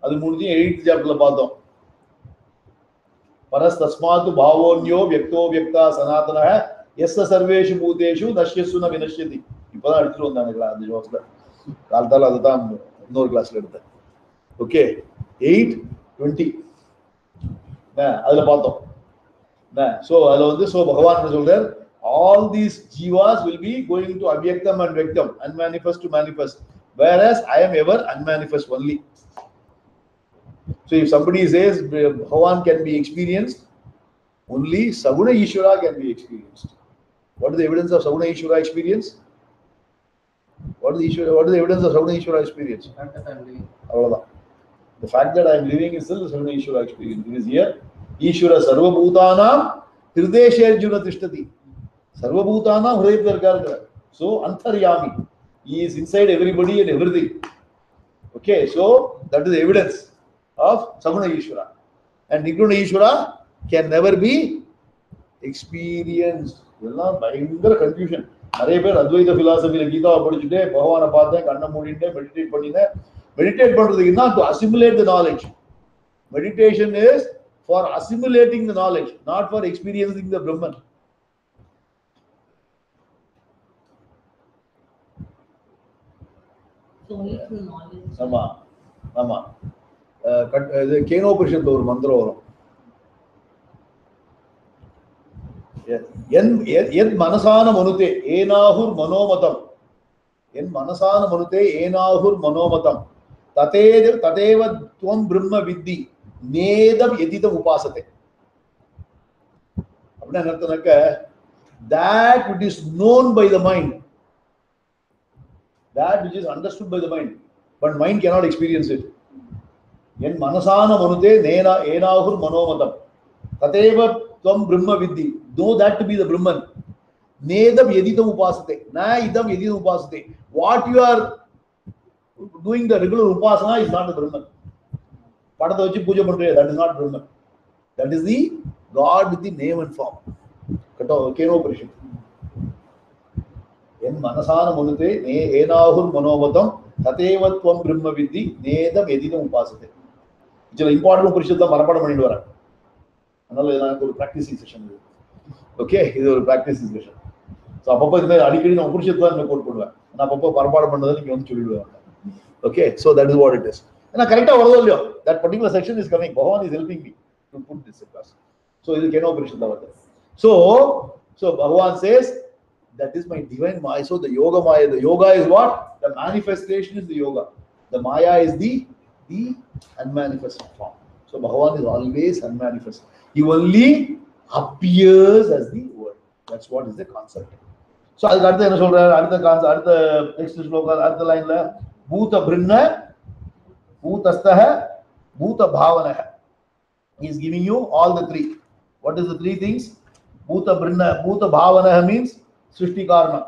அது முடிஞ்சு 8th சாப்டர்ல பார்த்தோம். பரஸ் தஸ்மாத் பாவோன்யோ வியக்தோ வியக்தா சனாதனஹ யஸ்ஸ சர்வேஷு பூதேஷு நஷ்யஸ்ஸு ந வினஷ்யதி. இப்பதான் எடுத்துட்டு வந்தாங்க அந்த ஜோஸ்ல. காலத்தால அதுதான் இன்னொரு கிளாஸ்ல எடுத்தேன். ஓகே, 8:20 அதுல பார்த்தோம். So அதுல வந்து பகவான் என்ன சொல்றார், all these jivas will be going to avyaktam and vyaktam, unmanifest to manifest, whereas I am ever unmanifest only. So if somebody says Bhagavan can be experienced, only Saguna Ishvara can be experienced. What is the evidence of Saguna Ishvara experience? What is the evidence of Saguna Ishvara experience? The fact that I am living is still the Saguna Ishvara experience. It is here. Ishvara Sarva Bhutanam Hirdeshayarjuna Tishtati. Sarva Bhutanam Hridayatila irukkaru. So Antaryami. He is inside everybody and everything. Okay, so that is the evidence of Saguna Ishvara. And Niguna Ishvara can never be experienced. இதெல்லாம் பயங்கர confusion. நிறைய பேர் அத்வைத பிலாசபியில கீதாவை படிச்சுட்டு பகவானை பார்த்தேன், கண்ணை மூடிட்டு மெடிடேட் பண்ணினேன். மெடிடேட் பண்றதுக்கு என்ன? To assimilate the knowledge. Meditation is for assimilating the knowledge, not for experiencing the Brahman. ஆமா ஆமா. கேனோபனிஷத்துல ஒரு மந்திரம் வரும். என் மனசான மனுதே ஏனாகுர் மனோமதம், என் மனசான மனுதே ஏனாகுர் மனோமதம் ததேவ துவம் பிரம்ம வித்தி நேதம் எதிதம் உபாசத்தை. அப்படின்னா என்ன அர்த்தம்னாக்க, that which is known by the mind, that which is understood by the mind, but mind cannot experience it. என் மனசான மனுதே ஏனாகுர் மனோமதம் ததேவ துவம் பிரம்ம வித்தி, know that to be the Brahman. Nedam yedidam upasate, na idam yedidam upasate. What you are doing the regular upasana is not the Brahman. Padata vachi puja pandre, that is not Brahman. That is the God with the name and form. Keno Parishad. En manasana manute enahur manovatam tateva tvam brahma vidhi nedam yedidam upasate. It's an important Parishad da marapada பண்ணிட்டு வரேன். அதனால எனக்கு ஒரு practising session இது. Okay, இது ஒரு practice discussion. So அப்பப்போ இது மாதிரி அடிக்கடி நான் உபனிஷத்து தான் கோட் பண்ணுவேன். நான் அப்பப்போ பரப்பாடு பண்ணதை நீங்கள் வந்து சொல்லிடுவேன். Okay, so that is what it is. And that particular section is coming. Bhagavan is helping me to put this across. So it is Keno Parishad. So Bhagavan says, that is my divine Maya. So the yoga Maya, the yoga is what? The manifestation is the yoga. The Maya is the unmanifested form. So Bhagavan is always unmanifest. He only appears as the word. That's what is the concept. So அதுக்கு அடுத்து என்ன சொல்றாரு? அடுத்த next shloka அடுத்த லைன்ல பூத பிருண்ண பூதஸ்தஹ பூத பாவனஹ. He is giving you all the three. What is the three things? Bhuta Brinna, Bhuta Bhavana means Srishti Karna.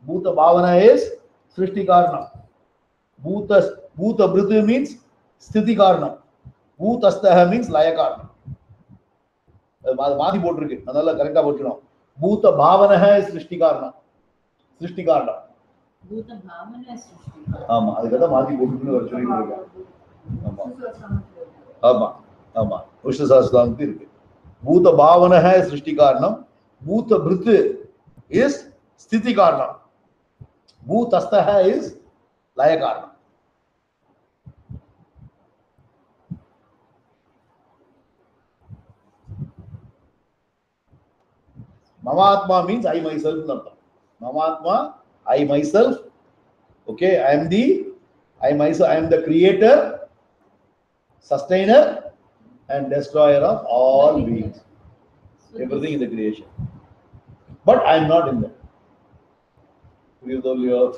Bhuta Bhavana is Srishti Karna. Bhuta Bhriti means Sthiti Karna. Bhutastaha means Laya Karna. மாத்தி போட்டுருக்கு, அதனால கரெக்டா போட்டுக்கணும். Bhuta Bhavana is Srishti Karna. Srishti Karna. Bhuta Bhavana is Srishti. ஆமா, அதுக்காக மாத்தி போட்டுருக்குன்னு சொல்லிட்டு இருக்கேன். ஆமா ஆமா ஆமா, விஷ்ணு சஹஸ்ரநாமத்தில் இருக்கு. Bhuta Bhavana is Srishti Karnam. Bhuta Bhriti is Sthiti Karnam. Bhutastaha is Laya Karnam. Mamatma means I myself. Mamatma, I myself. Okay, I am the creator, sustainer, and destroyer of all beings. Everything in the creation. But I am not in that.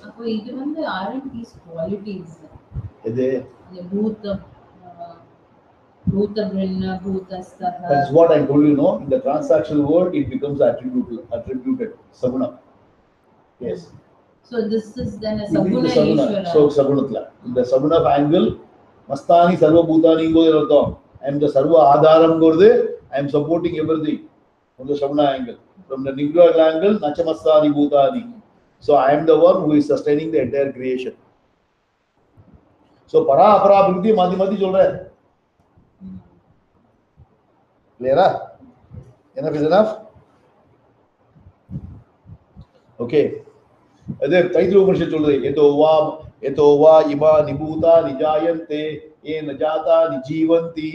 அப்போ இது வந்து aren't these qualities? இது the Bhuta Brinna, Bhutastaha. That's what I told you, no? In the transactional word, it becomes attributed. Saguna. Yes. So this is then a Saguna Ishvara. So Sagunatla. In the Saguna angle, Mastani Sarva Bhutani Godartham. I am the Sarva Adharam Gorde. I am supporting everything from the Saguna angle. From the Nigra angle, Nachamastani Bhutani. So I am the one who is sustaining the entire creation. So Para Apara Bhakti Madhi Madhi Cholra. Clear? Enough is enough? Okay. Adhe Taitru Upanishad solradhu eto va ima nibhuta nijayante ena jata nijivanti.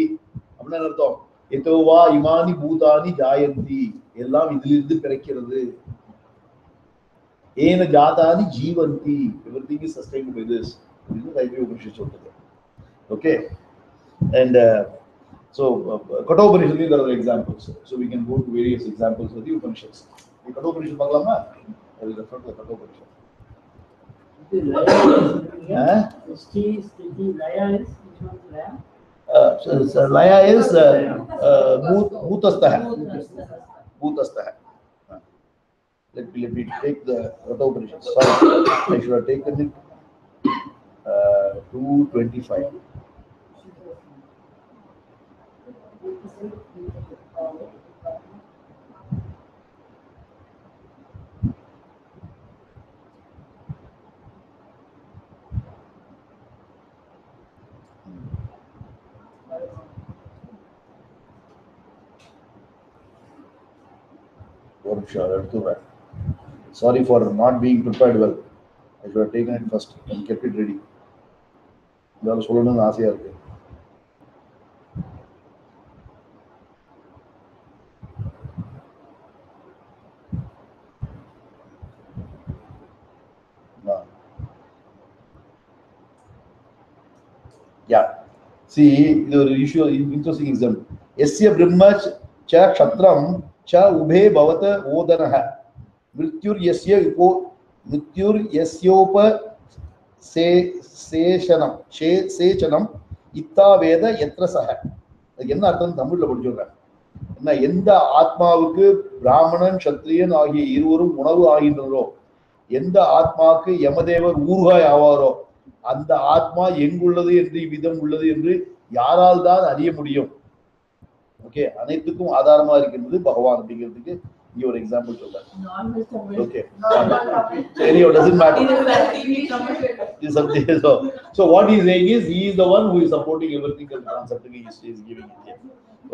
அப்படினா அர்த்தம் eto va imani bhutani jayanti. எல்லாம் இதிலிருந்து பிறக்கிறது. ena jatani jivanti. Everything is sustained by this. This is Taitru Upanishad solradhu. Okay. And so Kathopanishad there are examples. So we can go to various examples of the Upanishads. The Kathopanishad பார்க்கலாமா? I will refer to the Kathopanishad. Laya is which one is Laya? So Laya is Bhutastaha. Bhutastaha. Let me take the Kathopanishad. Sorry, I should have taken it 225. Sorry for not being prepared well. I should have taken it first and kept it ready. That was சொல்லணும்னு ஆசையா இருக்கு. Yeah. See, the issue interesting example. Yasya Brahma cha Kshatram cha Ubhe Bhavata Odanaha. Mrityur Yasyopa Sechanam Itta Veda Yatra Saha. என்ன அர்த்தம் தமிழ்ல படிச்சுடுறேன். என்ன எந்த ஆத்மாவுக்கு பிராமணன் சத்திரியன் ஆகிய இருவரும் உணவு ஆகின்றனரோ, எந்த ஆத்மாவுக்கு யமதேவர் ஊர்காய் ஆவாரோ, அந்த ஆத்மா எங்குள்ளது என்று இவ்விதம் உள்ளது என்று யாரால் தான் அறிய முடியும். ஓகே, அனைத்துக்கும் ஆதாரமா இருக்கின்றது பகவான் அப்படிங்கிறதுக்கு இங்க ஒரு எக்ஸாம்பிள் சொல்றேன். Okay, so doesn't matter. So what he is saying is he is the one who is supporting everything as the concept he is giving it here.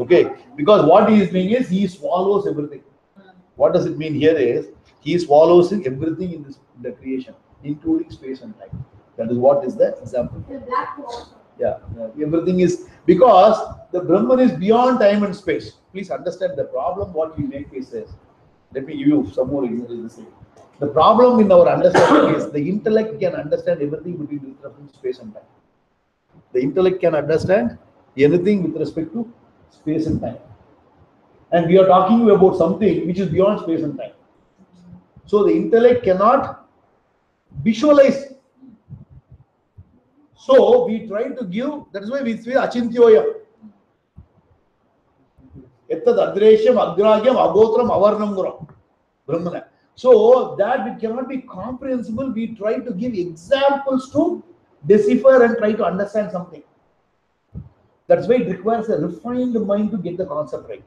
Okay, because what he is saying is he swallows everything. What does it mean here is he swallows everything in the creation, including space and time. That is what is the example. Yeah, everything is because the Brahman is beyond time and space. Please understand the problem. What we make is this. Let me give you some more examples. The problem in our understanding is the intellect can understand everything between with respect to space and time. The intellect can understand anything with respect to space and time. And we are talking about something which is beyond space and time. So the intellect cannot visualize. So we try to give, that is why we say achintyoyam. Ettad adreshyam agragyam agotram avarnam guram. Brahmana. So that it cannot be comprehensible. We try to give examples to decipher and try to understand something. That's why it requires a refined mind to get the concept right.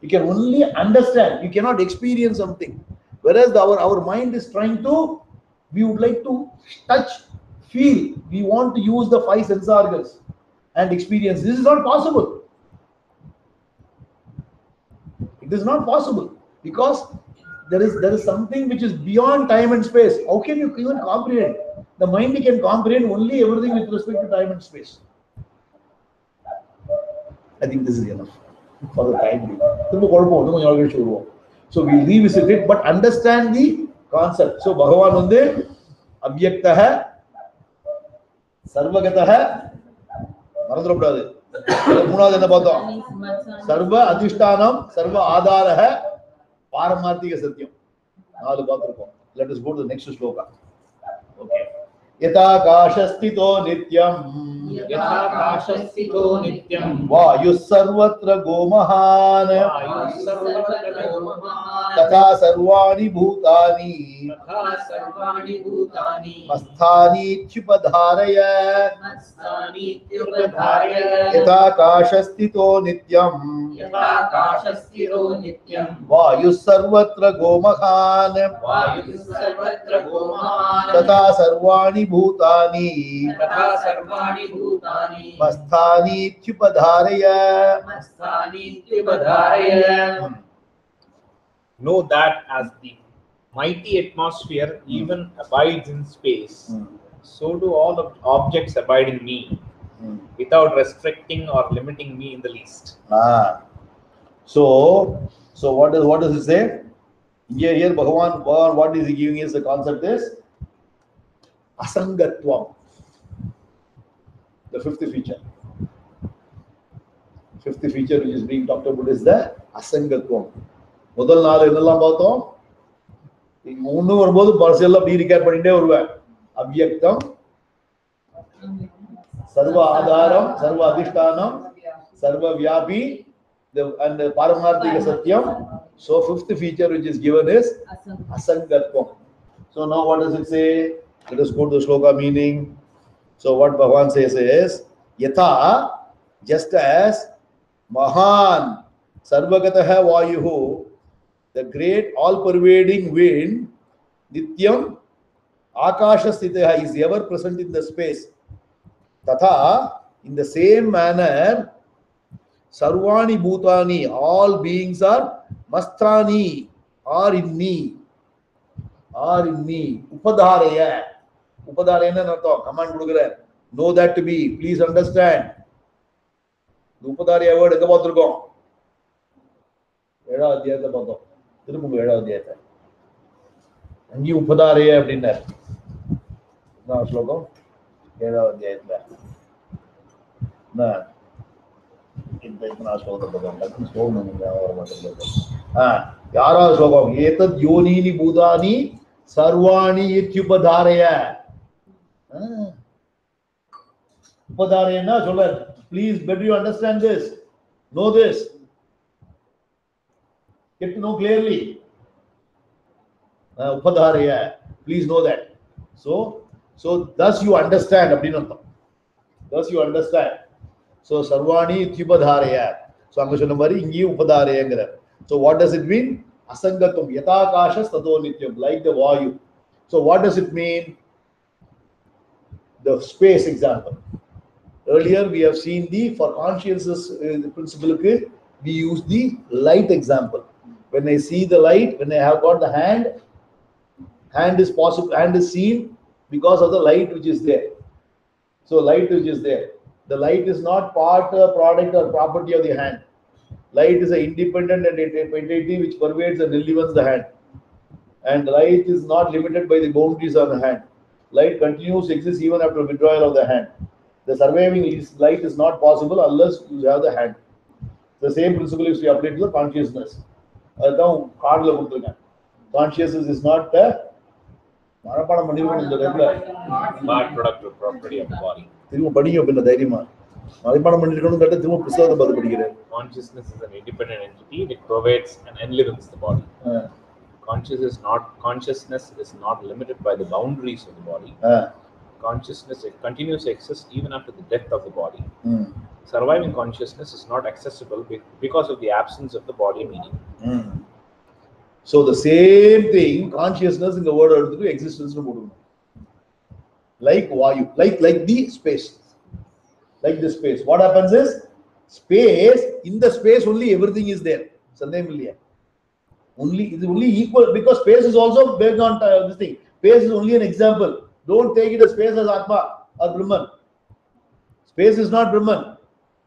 You can only understand, you cannot experience something. Whereas our mind is trying to, we would like to touch, feel, we want to use the five sense organs and experience. This is not possible. It is not possible because there is something which is beyond time and space. How can you even comprehend? The mind can comprehend only everything with respect to time and space. I think this is enough for the time being. So we revisit it, but understand the concept. So Bhagavan வந்து அவ்யக்தஹ சர்வகதஹ மறந்துடக்கூடாது. மூணாவது என்ன பார்த்தோம்? சர்வ அதிஷ்டானம் சர்வ ஆதாரஹ பாரமார்த்திக சத்தியம். நாலு பார்த்திருக்கோம். Let us go to the next shloka. Okay. यथाकाशस्थितो नित्यं यथाकाशस्थितो नित्यं वायुः सर्वत्र गोमहान् तथा सर्वाणि भूतानि मत्स्थानीत्युपधारय यथाकाशस्थितो नित्यं वायुः सर्वत्र गोमहान् तथा सर्वाणि भूतानि मत्स्थानीत्युपधारय. Know that as the mighty atmosphere even abides in space, so do all the objects abide in me, without restricting or limiting me in the least. So what does it say? Here Bhagavan, what is he giving us the concept is asangatvam. The fifth feature. Fifth feature which is being talked about is the asangatvam. முதல் நாள் என்னெல்லாம் பார்த்தோம்? ஒண்ணு வரும்போது பரிசெல்லாம் அப்படி regard பண்ணிட்டே வருவேன். அவ்யக்தம், சர்வ ஆதாரம், சர்வ அதிஷ்டானம், சர்வ வியாபி, and the paramarthika satyam. So fifth feature which is given is asangatvam. So now what does it say? Let us go to the shloka meaning. So what Bhagavan says is yatha, just as mahan sarvagataha vayuhu, the great all-pervading wind, nityam akashasthitah, is ever present in the space. Tatha, in the same manner, sarvani bhutani, all beings are masthani, are in me. Upadharaya. Upadharaya என்ன அர்த்தம்? Command கொடுக்கிறேன். Know that to be. Please understand. உபதாரிய word எங்க பார்த்திருக்கோம்? 7வது அத்தியாயத்தை பார்த்தோம். திரும்ப 7வது அத்தியாயத்தை. அங்கேயும் உபதாரிய அப்படின்னார். என்ன ஸ்லோகம்? 7வது அத்தியாயத்துல. இந்த ஸ்லோகத்தை பார்த்தோம். ஸ்லோகம் வர மாட்டேங்குது. யாராவது ஸ்லோகம்? ஏதத் யோனீனி பூதானி சர்வாணி இத்யுபதாரய. உபதாரயன்னா சொல்ல, please better you understand this, know this, get to know clearly. Upadharaya, please know that. So thus you understand அப்படினு அர்த்தம். Thus you understand. So sarvani ityupadharaya. So அங்க சொன்ன மாதிரி இங்கேயும் உபதாரயங்கற. So what does it mean? Asangatum yathakashas tato nityam, like the vayu. So what does it mean? The space example. Earlier we have seen for consciousness principle we use the light example. When I see the light, when I have got the hand is possible, hand is seen because of the light which is there. So light which is there. The light is not part, product or property of the hand. Light is an independent entity which pervades and relieves the hand. And light is not limited by the boundaries of the hand. Light continues to exist even after withdrawal of the hand. The surviving light is not possible unless you have the hand. The same principle is to apply to the consciousness. Consciousness is not the byproduct or property of the body. Consciousness is an independent entity. It pervades and enlivens the body. Consciousness is not limited by the boundaries of the body. Consciousness continues to exist even after the death of the body. Surviving consciousness is not accessible because of the absence of the body meaning. So the same thing, consciousness in the word existence. Like Vayu, like the space. Like the space. What happens is, space, in the space only everything is there. Only it is only equal, because space is also based on this thing. Space is only an example. Don't take it as space as Atma or Brahman. Space is not Brahman.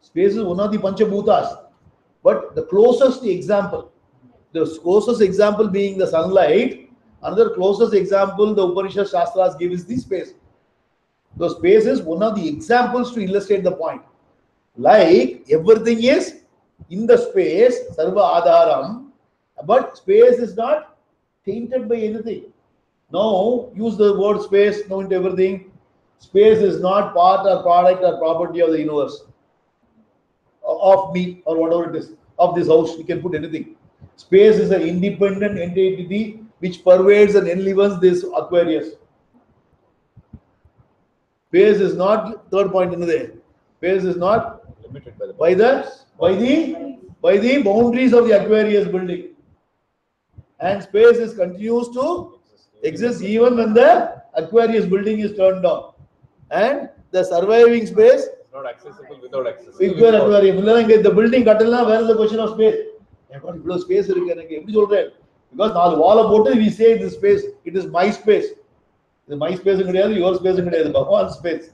Space is one of the Panchabhutas. But the closest example, being the sunlight, another closest example the Upanishad Shastras give is the space. So space is one of the examples to illustrate the point. Like everything is in the space, Sarva Adharam, but space is not tainted by anything. Now, use the word space now into everything. Space is not part or product or property of the universe, of me or whatever it is, of this house. You can put anything. Space is an independent entity which pervades and enlivens this Aquarius. Space is not, third point in there. Space is not Limited by the boundaries of the Aquarius building. And space continues to exist even when the Aquarius building is turned down. And the surviving space is not accessible without access. The building, where is the question of space? Space because wall we say this space, it is my space. The my space is your space, Bhagwan's space.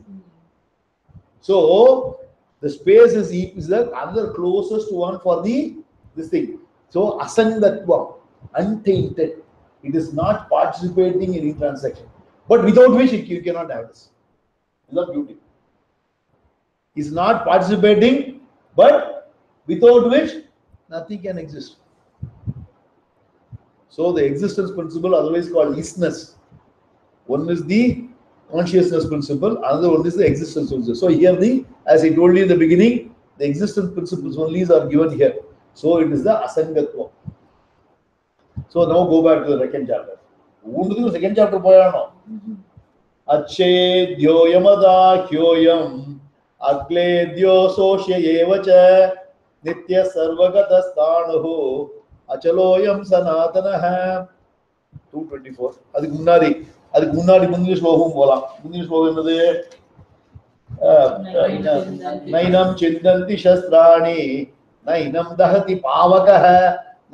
So the space is the other closest one for this thing. So asangatva, untainted. It is not participating in any transaction. But without which you cannot have this. Is that beauty? Is not participating, but without which nothing can exist. So the existence principle, otherwise called isness. One is the consciousness principle, another one is the existence principle. So here as I told you in the beginning, the existence principles only are given here. So it is the asangatva. So now go back to the second chapter. Second chapter Ache dyoyamada hyoyam akledyo soshya evacha nitya sarvagata sthanaho achaloyam sanatanaha. 224. அதுக்கு முன்னாடி முந்தின ஸ்லோகம் போலாம். முந்தின ஸ்லோகம் என்னது? நைனம் சிந்தந்தி சஸ்திராணி நைனம் தஹதி பாவகஹ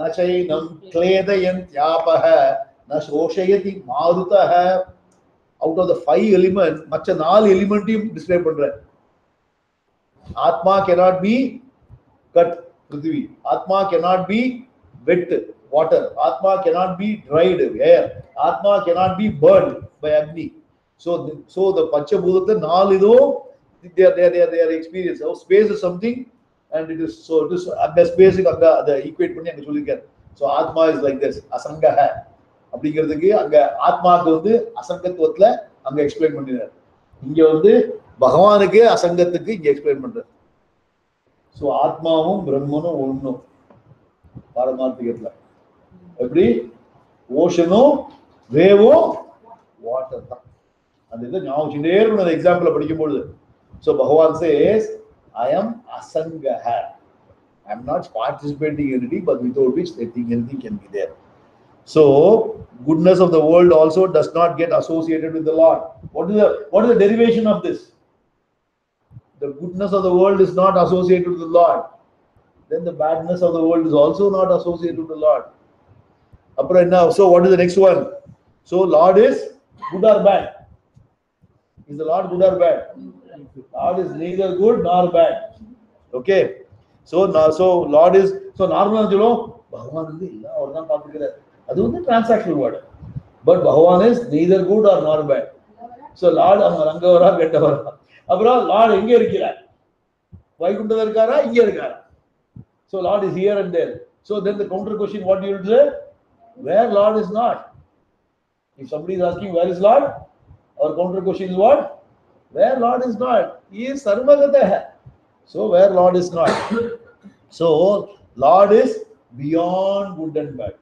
நசைனம் க்லேதயந்த்யாபஹ நசோஷயதி மாருதஹ. Out of the 5 elements, மற்ற 4 எலிமெண்ட்டையும் describe பண்றார். ஆத்மா cannot be cut, prithvi. Atma cannot be wet, water. Atma cannot be dried, air. Atma cannot be burned by Agni. So the Panchabhutata, 4 their experience. So space is something, and it is the space the equate பண்ணி அங்க சொல்லிருக்கார். So Atma is like this, asangaha. அப்படிங்கிறதுக்கு அங்க ஆத்மாவுக்கு அசங்கத்துவத்துல அங்க explain பண்ணினார். இங்க பகவானுக்கு அசங்கத்துக்கு இங்க எக்ஸ்பிளைன் பண்றார். சோ ஆத்மாவும் பிரம்மனும் ஒண்ணும் பாரமார்த்திகத்துல. எப்படி ஓஷனும் வேவும் வாட்டர் தான். அந்த இதை ஞாபகம் வச்சுட்டே இருக்கணும் அந்த எக்ஸாம்பிள படிக்கும்பொழுது. So Bhagavan says, I am asangaha. I am not participating in anything, but without which anything can be there. So goodness of the world also does not get associated with the Lord. What is the derivation of this? The goodness of the world is not associated with the Lord. Then the badness of the world is also not associated with the Lord. So what is the next one? So Lord is good or bad? Is the Lord good or bad? Lord is neither good nor bad. Okay. So Lord is, so normal சொல்லும் பகவான் வந்து இல்ல அவர் தான் பாத்துக்கிறார். அது வந்து transactional word. But Bhagavan is neither good or nor bad. So Lord அவங்க ரங்கவரா கெட்டவரா. அப்புறம் Lord எங்க இருக்கிறார்? வைகுண்டத்துல இருக்காரா இங்க இருக்காரா? So Lord is here and there. So then the counter question, what do you say? Where Lord is not? If somebody is asking where is Lord, our counter question is what? Where Lord is not? He is sarvagata. So where Lord is not? So Lord is beyond good and bad.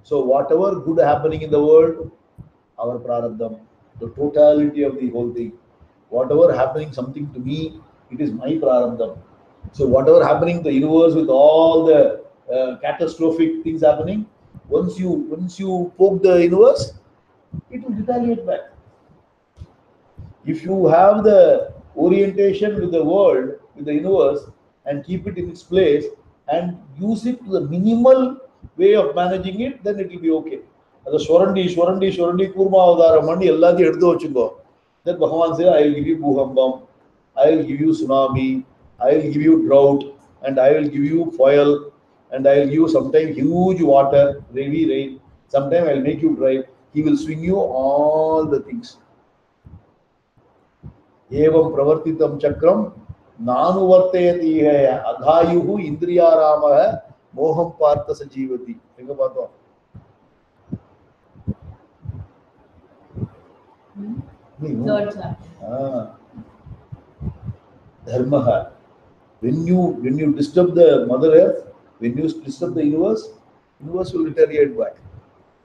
So whatever good happening in the world, our prarabdham, the totality of the whole thing, whatever happening something to me, it is my prarabdham. So whatever happening in the universe with all the catastrophic things happening, once you poke the universe, it will retaliate back. If you have the orientation with the world, with the universe, and keep it in its place and use it to the minimal way of managing it, then it will be okay. As Swarandi Kurma Avadara Mani Alladi Eddo Vachungo. Then Bhagavan says, I will give you Bhukambam, I will give you tsunami, I will give you drought, and I will give you foil, and I will give you sometimes huge water, heavy rain, sometimes I will make you dry. He will swing you all the things. Evam pravartitam chakram nanu vartayati adhayuhu indriyaramaha moham partha sajivati. Enga paathom? Third chapter. Dharmaha. When you disturb the Mother Earth, when you disturb the universe will retaliate back.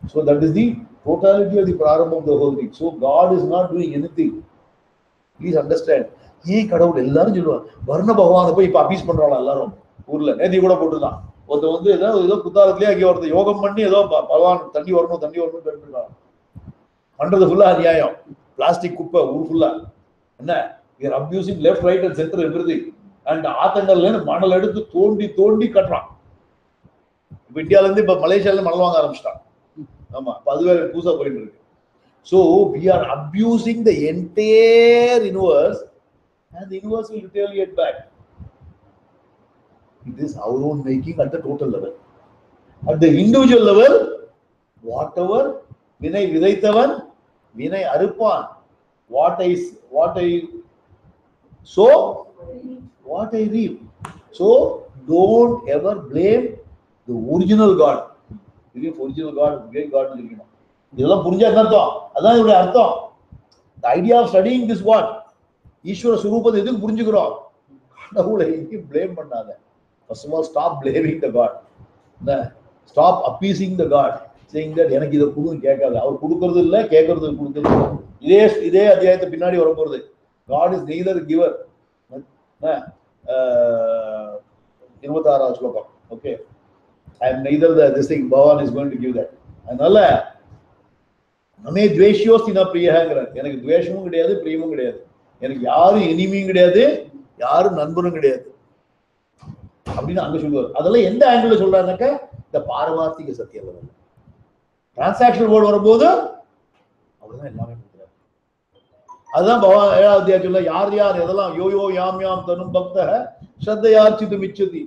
So that is the totality of the prarabdha of the whole thing. So God is not doing anything. Please understand. ஏன் கடவுள் எல்லாரும் சொல்லுவாங்க வர்ண பகவானை போய் இப்ப அப்பீஸ் பண்றாங்க எல்லாரும் ஊர்ல நேதி கூட போட்டுதான் ஒருத்தர் வந்து ஏதோ குத்தாலத்திலேயே அங்கே ஒருத்தர் யோகம் பண்ணி ஏதோ பகவான் தண்ணி வரணும் கேட்டுருக்காங்க. பண்றது ஃபுல்லா அநியாயம். பிளாஸ்டிக் குப்பை ஊர் ஃபுல்லா என்ன abusing left right and centre everything. And ஆத்தங்கள்ல மணல் எடுத்து தோண்டி கட்டுறான். இப்ப இந்தியால இருந்து இப்ப மலேசியால மணல் வாங்க ஆரம்பிச்சிட்டான். ஆமா, அதுவே பூசா போயிட்டு இருக்கு. So we are abusing the entire universe and the universe will retaliate back. It is our own making at the total level. At the individual level, whatever vinay vidaitavan vinay arupan, what I sow, what I reap. So don't ever blame the original God. Original God, great God. இதெல்லாம் புரிஞ்சா என்ன அர்த்தம்? அதான் இதோட அர்த்தம். The idea of studying this what? ஈஸ்வர சுரூபத்தை எதுக்கு புரிஞ்சுக்கிறோம்? கடவுளை எங்கேயும் blame பண்ணாத. First of all, stop blaming the God. Stop appeasing the God. Saying that எனக்கு இதை கொடுன்னு கேட்காது. அவர் கொடுக்கறது இல்லை, கேட்கறது கொடுக்கறது. இதே அத்தியாயத்தை பின்னாடி வர போறது. God is neither giver. 26வது ஸ்லோகம். Okay. I am neither this thing. Bhagavan is going to give that. அதனால நமே துவேஷியோஸ்தி ந பிரியங்கிறார். எனக்கு துவேஷமும் கிடையாது, பிரியமும் கிடையாது. எனக்கு யாரும் எனிமியும் கிடையாது, யாரும் நண்பரும் கிடையாது அப்படின்னு அங்க சொல்லுவார். அதெல்லாம் எந்த ஆங்கிள் சொல்றாருனாக்கா இந்த பாரமார்த்திக சத்தியம். டிரான்சாக்ஷன் வேர்டு வரும்போது அவர்தான் எல்லாமே கொடுக்குறாரு. அதுதான் பகவான் 7வது அத்தியாயம் சொல்ல யார் எதெல்லாம் யோயோ யாம் தனும் பக்த ஸ்ரத்தையார்ச்சிது மிச்சதி.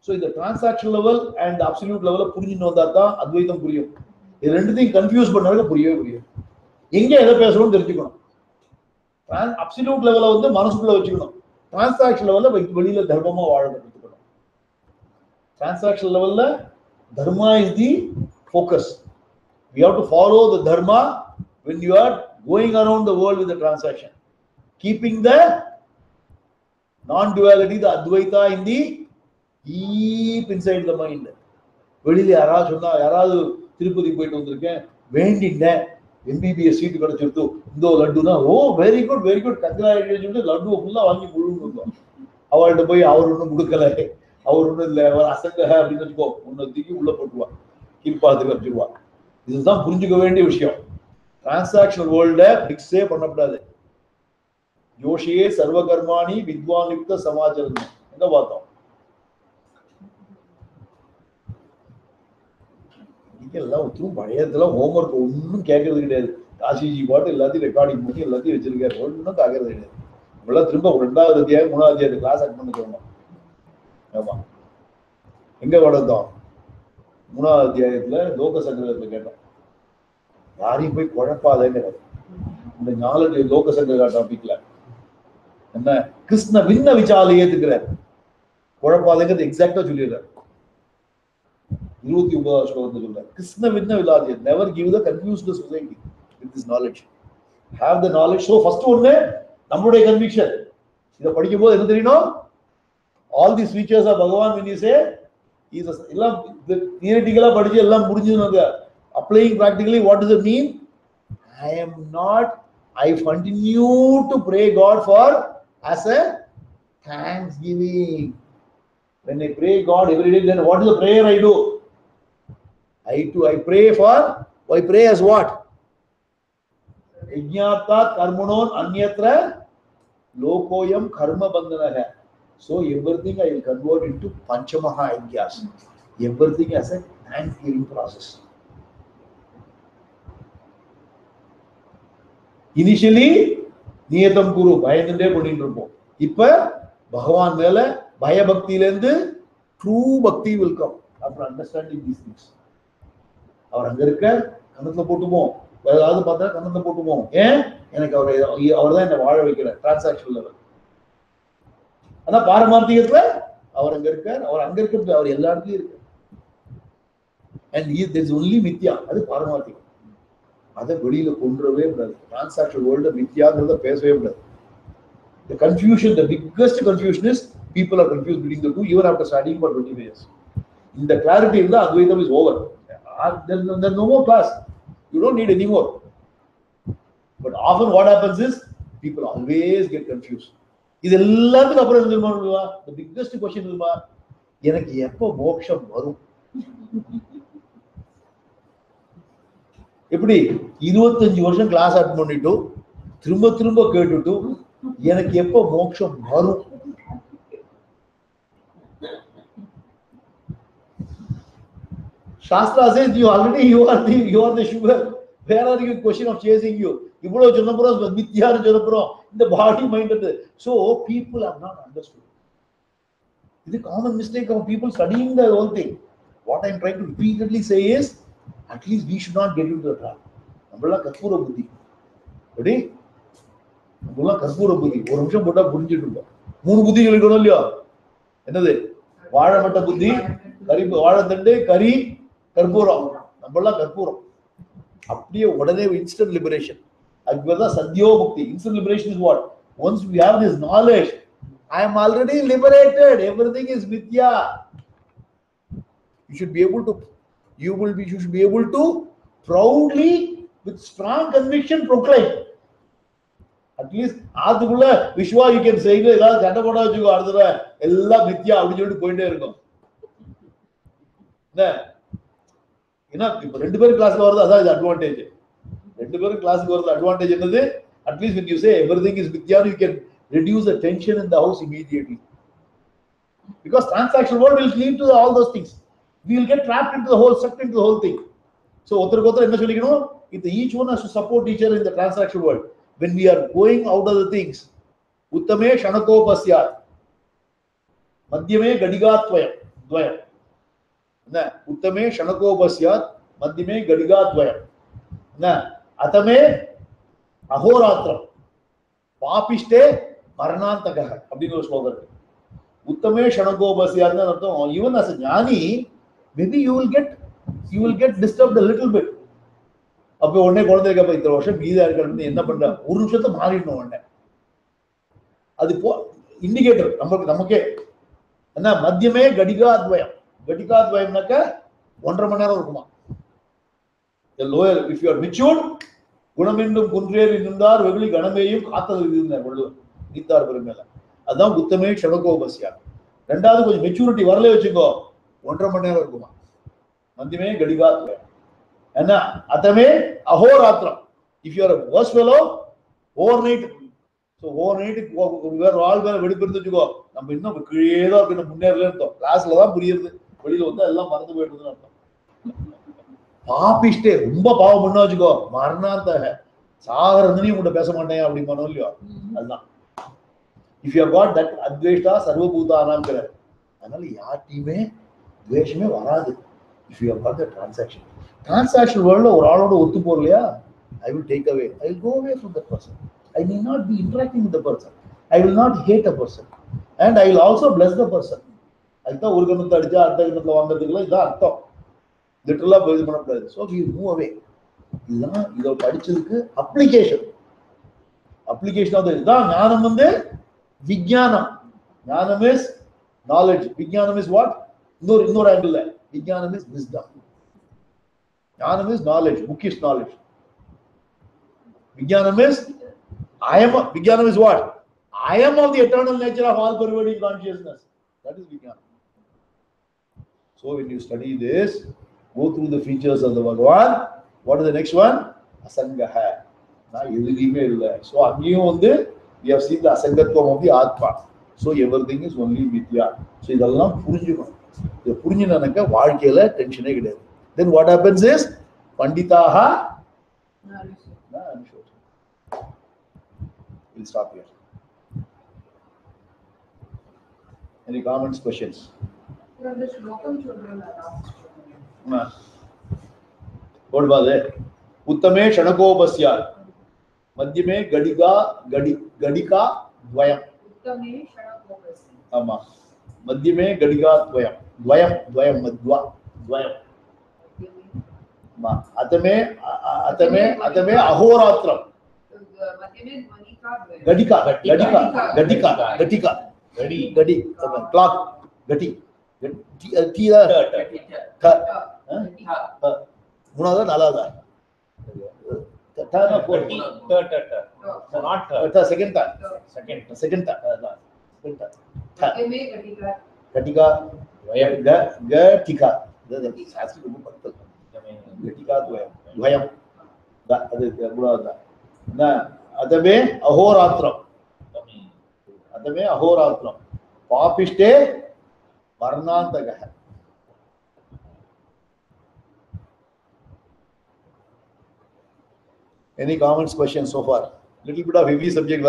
ஸோ இந்த டிரான்சாக்ஷன் லெவல் அண்ட் அப்சல்யூட் லெவல புரிஞ்சுன்னு வந்தா தான் அத்வைதம் புரியும். இது ரெண்டுத்தையும் கன்ஃபியூஸ் பண்ணாலும் புரியவே. எங்க எதை பேசணும்னு தெரிஞ்சுக்கணும். அப்சல்யூட் லெவல வந்து மனசுக்குள்ள வச்சுக்கணும். டிரான்சாக்ஷன் லெவல்ல வெளியில தர்மமா வாழ கற்றுக்கணும். டிரான்சாக்ஷன் லெவல்ல dharma is the focus. We have to follow the dharma when you are going around the world with the transaction, keeping the non-duality, the advaita in the deep inside the mind. வெளியில யாராவது திருப்பதி போயிட்டு வந்திருக்கேன் வேண்டினேன் MBBS சீட்டு கிடைச்சிருத்து இந்த லட்டுனா ஓ very good congratulation சொல்லிட்டு லட்டுவை ஃபுல்லா வாங்கி முழுன்னு வந்தோம். அவள்கிட்ட போய் அவர் ஒன்றும் கொடுக்கல, அவர் ஒன்றும் இல்லை, அவர் அசங்க அப்படின்னு வச்சுக்கோ, உன்னை தூக்கி உள்ள போட்டுருவா, கீழ்பாலத்துக்கு வச்சுருவா. இதுதான் புரிஞ்சுக்க வேண்டிய விஷயம். டிரான்சாக்ஷனல் வேர்ல்ட பிக்ஸே பண்ணக்கூடாது. யோஷியே சர்வகர்மாணி வித்வான் யுக்த சமாச்சரணம் என்ன பார்த்தோம். எல்லாம் ஒத்துரும் பழையதெல்லாம் ஹோம்ஒர்க் ஒன்றும் கேட்கறது கிடையாது. காசிஜி பாட்டு எல்லாத்தையும் ரெக்கார்டிங் பண்ணி எல்லாத்தையும் வச்சிருக்காரு. ஒன்றும் தாகிறது கிடையாது. நம்மளாம் திரும்ப 2வது அத்தியாயம் 3வது அத்தியாயத்தை கிளாஸ் அட் பண்ண சொல்லணும். ஆமா, எங்க வளர்ந்தோம்? 3வது அத்தியாயத்துல லோக சங்கரத்தை கேட்டோம். யாரையும் போய் குழப்பாதேங்கிறது இந்த நாலு லோக சங்கர டாபிக்ல என்ன கிருஷ்ண விண்ண விசாலையே இருக்கிறார். குழப்பாதேங்கிறது எக்ஸாக்டா சொல்லிடுறாரு. 29வது ஸ்லோகத்துல சொல்றாரு, கிருஷ்ண விண்ண விலாதிய, never give the confused society with this knowledge. Have the knowledge. So first ஒண்ணு நம்மளுடைய கன்விக்ஷன். இதை படிக்கும் போது என்ன தெரியணும்? All the features of Bhagavan when you say எல்லாம் தியரிட்டிக்கலா படிச்சு எல்லாம் முடிஞ்சதுனாங்க. Applying practically what does it mean? I continue to pray God for as a thanksgiving. When I pray God every day, then what is the prayer I do? I pray for, I pray as what? Yajnata karmanon anyatra lokoyam karma bandhanaha. So everything I will convert into panchamaha yajnas. Everything as a thanksgiving process. Initially நியதம் குரு பயந்துட்டே பண்ணிட்டு இருப்போம். இப்ப பகவான் மேல பய பக்தியில இருந்து true பக்தி will come after understanding these things. அவர் அங்க இருக்க கண்ணத்துல போட்டுப்போம், ஏதாவது பார்த்தா கண்ணத்துல போட்டுப்போம். ஏன்? எனக்கு அவர் தான் என்ன வாழ வைக்கிறார். Transaction level. ஆனா பாரமார்த்திகத்துல அவர் அங்க இருக்கார். அவர் அங்க இருக்கிறது அவர் எல்லா இடத்துலயும் இருக்கு. And there is only மித்யா. அது பாரமார்த்திகம். அதை வெளியில கொண்டுறவே கூடாது. டிரான்சாக்ஷன் வேர்ல்டு மித்யாங்கிறத பேசவே கூடாது. The confusion, the biggest confusion is people are confused between the two even after studying for 25 years. இந்த clarity இருந்தா Advaitam is over. There's no more class. You don't need any more. But often what happens is people always get confused. இது எல்லாத்துக்கும் அப்புறம் என்ன தெரியுமா? The biggest question is எனக்கு எப்போ மோட்சம் வரும்? எப்படி 25 வருஷம் கிளாஸ் அட்டெண்ட் பண்ணிட்டு திரும்ப திரும்ப கேட்டுட்டு எனக்கு எப்போ மோட்சம் வரும்? Shastra says you are the sugar. Where are you? Question of chasing you. இவ்வளவு சொன்ன போறோம் மித்யான்னு சொல்ல போறோம். இந்த body mind. So people have not understood. This is a common mistake of people studying the whole thing. What I am trying to repeatedly say is, at least we should not get into the trap. நம்மள கற்பூர புத்தி. Ready? நம்மள கற்பூர புத்தி. ஒரு நிமிஷம் போட்டா புரிஞ்சிட்டு இருப்போம். 3 புத்திகள் இருக்கணும் இல்லையா? என்னது? வாழைமட்ட புத்தி, வாழைத்தண்டு, கரி, கற்பூரம். நம்மள கற்பூரம். அப்படியே உடனே instant liberation. அதுக்கு சத்யோ முக்தி. Instant liberation is what? Once we have this knowledge, I am already liberated. Everything is mithya. You should be able to you should be able to proudly with strong conviction proclaim. At least அதுக்குள்ள Vishwa you can say ஏதாவது சண்டை போட வச்சுக்கோ அடுத்த எல்லாம் மித்யா அப்படி சொல்லிட்டு போயிட்டே இருக்கும். ஏன்னா இப்ப 2 பேரும் கிளாஸ்ல வரது அதான் இது அட்வான்டேஜ். 2 பேரும் கிளாஸ்க்கு வரது அட்வான்டேஜ் என்னது? At least when you say everything is mithya, you can reduce the tension in the house immediately. Because transaction world will lead to all those things. We will get trapped into the whole, sucked into the whole thing. So ஒருத்தருக்கு என்ன சொல்லிக்கணும்? If each one has to support each other in the transaction world. When we are going out of the things, uttame shanakopasya, madhyame gadigatvayam, dvayam. Na uttame shanakopasya, madhyame gadigatvayam. Na atame ahoratram, papishte maranantakaha. அப்படிங்கிற ஒரு ஸ்லோகம் இருக்கு. உத்தமே ஷணகோபஸ்யான்னு அர்த்தம். Even as a ஞானி, maybe you will get disturbed a little bit. அப்ப உடனே குழந்தைக்கு அப்ப இத்தனை வருஷம் மீதா இருக்கிறது என்ன பண்ற? ஒரு நிமிஷத்தை மாறிடணும் உடனே. அது இண்டிகேட்டர் நமக்கே என்ன? மத்தியமே கடிகாத்வயம். கடிகாத்வயம்னாக்க 1.5 மணி நேரம் இருக்குமா? Lower if you are matured, குணமென்றும் குன்றேறி நின்றார் வெகுளி கணமேயும் காத்தது இருந்தார் வள்ளுவர் கீதார் பெருமையில. அதுதான் உத்தமே ஷணகோபஸ்யா. ரெண்டாவது கொஞ்சம் மெச்சூரிட்டி வரல வச்சுக்கோ, 1.5 மணி நேரம் இருக்குமா? மத்தியமே கடிகாத்வயம். என்ன அதமே அஹோராத்திரம். If you are a worse fellow, overnight. So overnight வேற ஆள் வேற வெடிப்பிருந்து வச்சுக்கோ, நம்ம இன்னும் கீழே தான் இருக்கு, முன்னேறல இருந்தோம். கிளாஸ்ல தான் புரியுது, வெளியில வந்து எல்லாம் மறந்து போயிடுதுன்னு அர்த்தம். பாபிஷ்டே ரொம்ப பாவம் பண்ண வச்சுக்கோ, மரணாந்தாக சாகரந்தனையும் உங்கள்கிட்ட பேச மாட்டேன் அப்படிமானோ இல்லையோ அதுதான். இஃப் யூ காட் தட் அத்வேஷ்டா சர்வபூதானாங்கிற, அதனால யார்ட்டையுமே துவேஷமே வராது. If you got the transaction வேர்ல்ட்ல ஒரு ஆளோட ஒத்து போகலையா, I will take away, I will go away from that person. I may not be interacting with the person, I will not hate a person and I will also bless the person. அதுதான் ஒரு கண்ணத்தை அடிச்சா அடுத்த கண்ணத்துல வாங்குறதுக்குலாம் இதான் அர்த்தம். லிட்டரலா இது பண்ணக்கூடாது. So we move away. இதுதான் இதை படிச்சதுக்கு அப்ளிகேஷன். அப்ளிகேஷன் ஆஃப் இதுதான் ஞானம் வந்து விஞ்ஞானம். ஞானம் இஸ் நாலேஜ். விஞ்ஞானம் இஸ் வாட்? இன்னொரு ஆங்கிள் விஞ்ஞானம் இஸ் விஸ்டம். ஞானம் is knowledge, book is knowledge. விஞ்ஞானம் is Vijnanam is what? I am of the eternal nature of all pervading consciousness. That is Vijnanam. So when you study this, go through the features of the Bhagavad. What is the next one? Asangaha. Now everything is there. So we have seen the asangatvam of the Atma. So everything is only Vidya. So இதெல்லாம் புரிஞ்சுக்கணும். இது புரிஞ்சுனாக்க வாழ்க்கையில டென்ஷனே கிடையாது. Then what happens is Panditaha. We'll stop here. Any comments, questions? What was it? Uttame Shanakopasya. Madhyame Gadika Dvayam. Uttame Shanakopasya. Ama. Madhyame Gadika Dvayam. Dvayam Madhva. Dvayam. Ma. Atame Ahoratram. Gadika. Clock. Gati. Munada nalada. Not second time. Gatika. Dvayam. Adame ahoratram. Papishte varnantagaha. Any comments, questions so far? Little bit of heavy subject.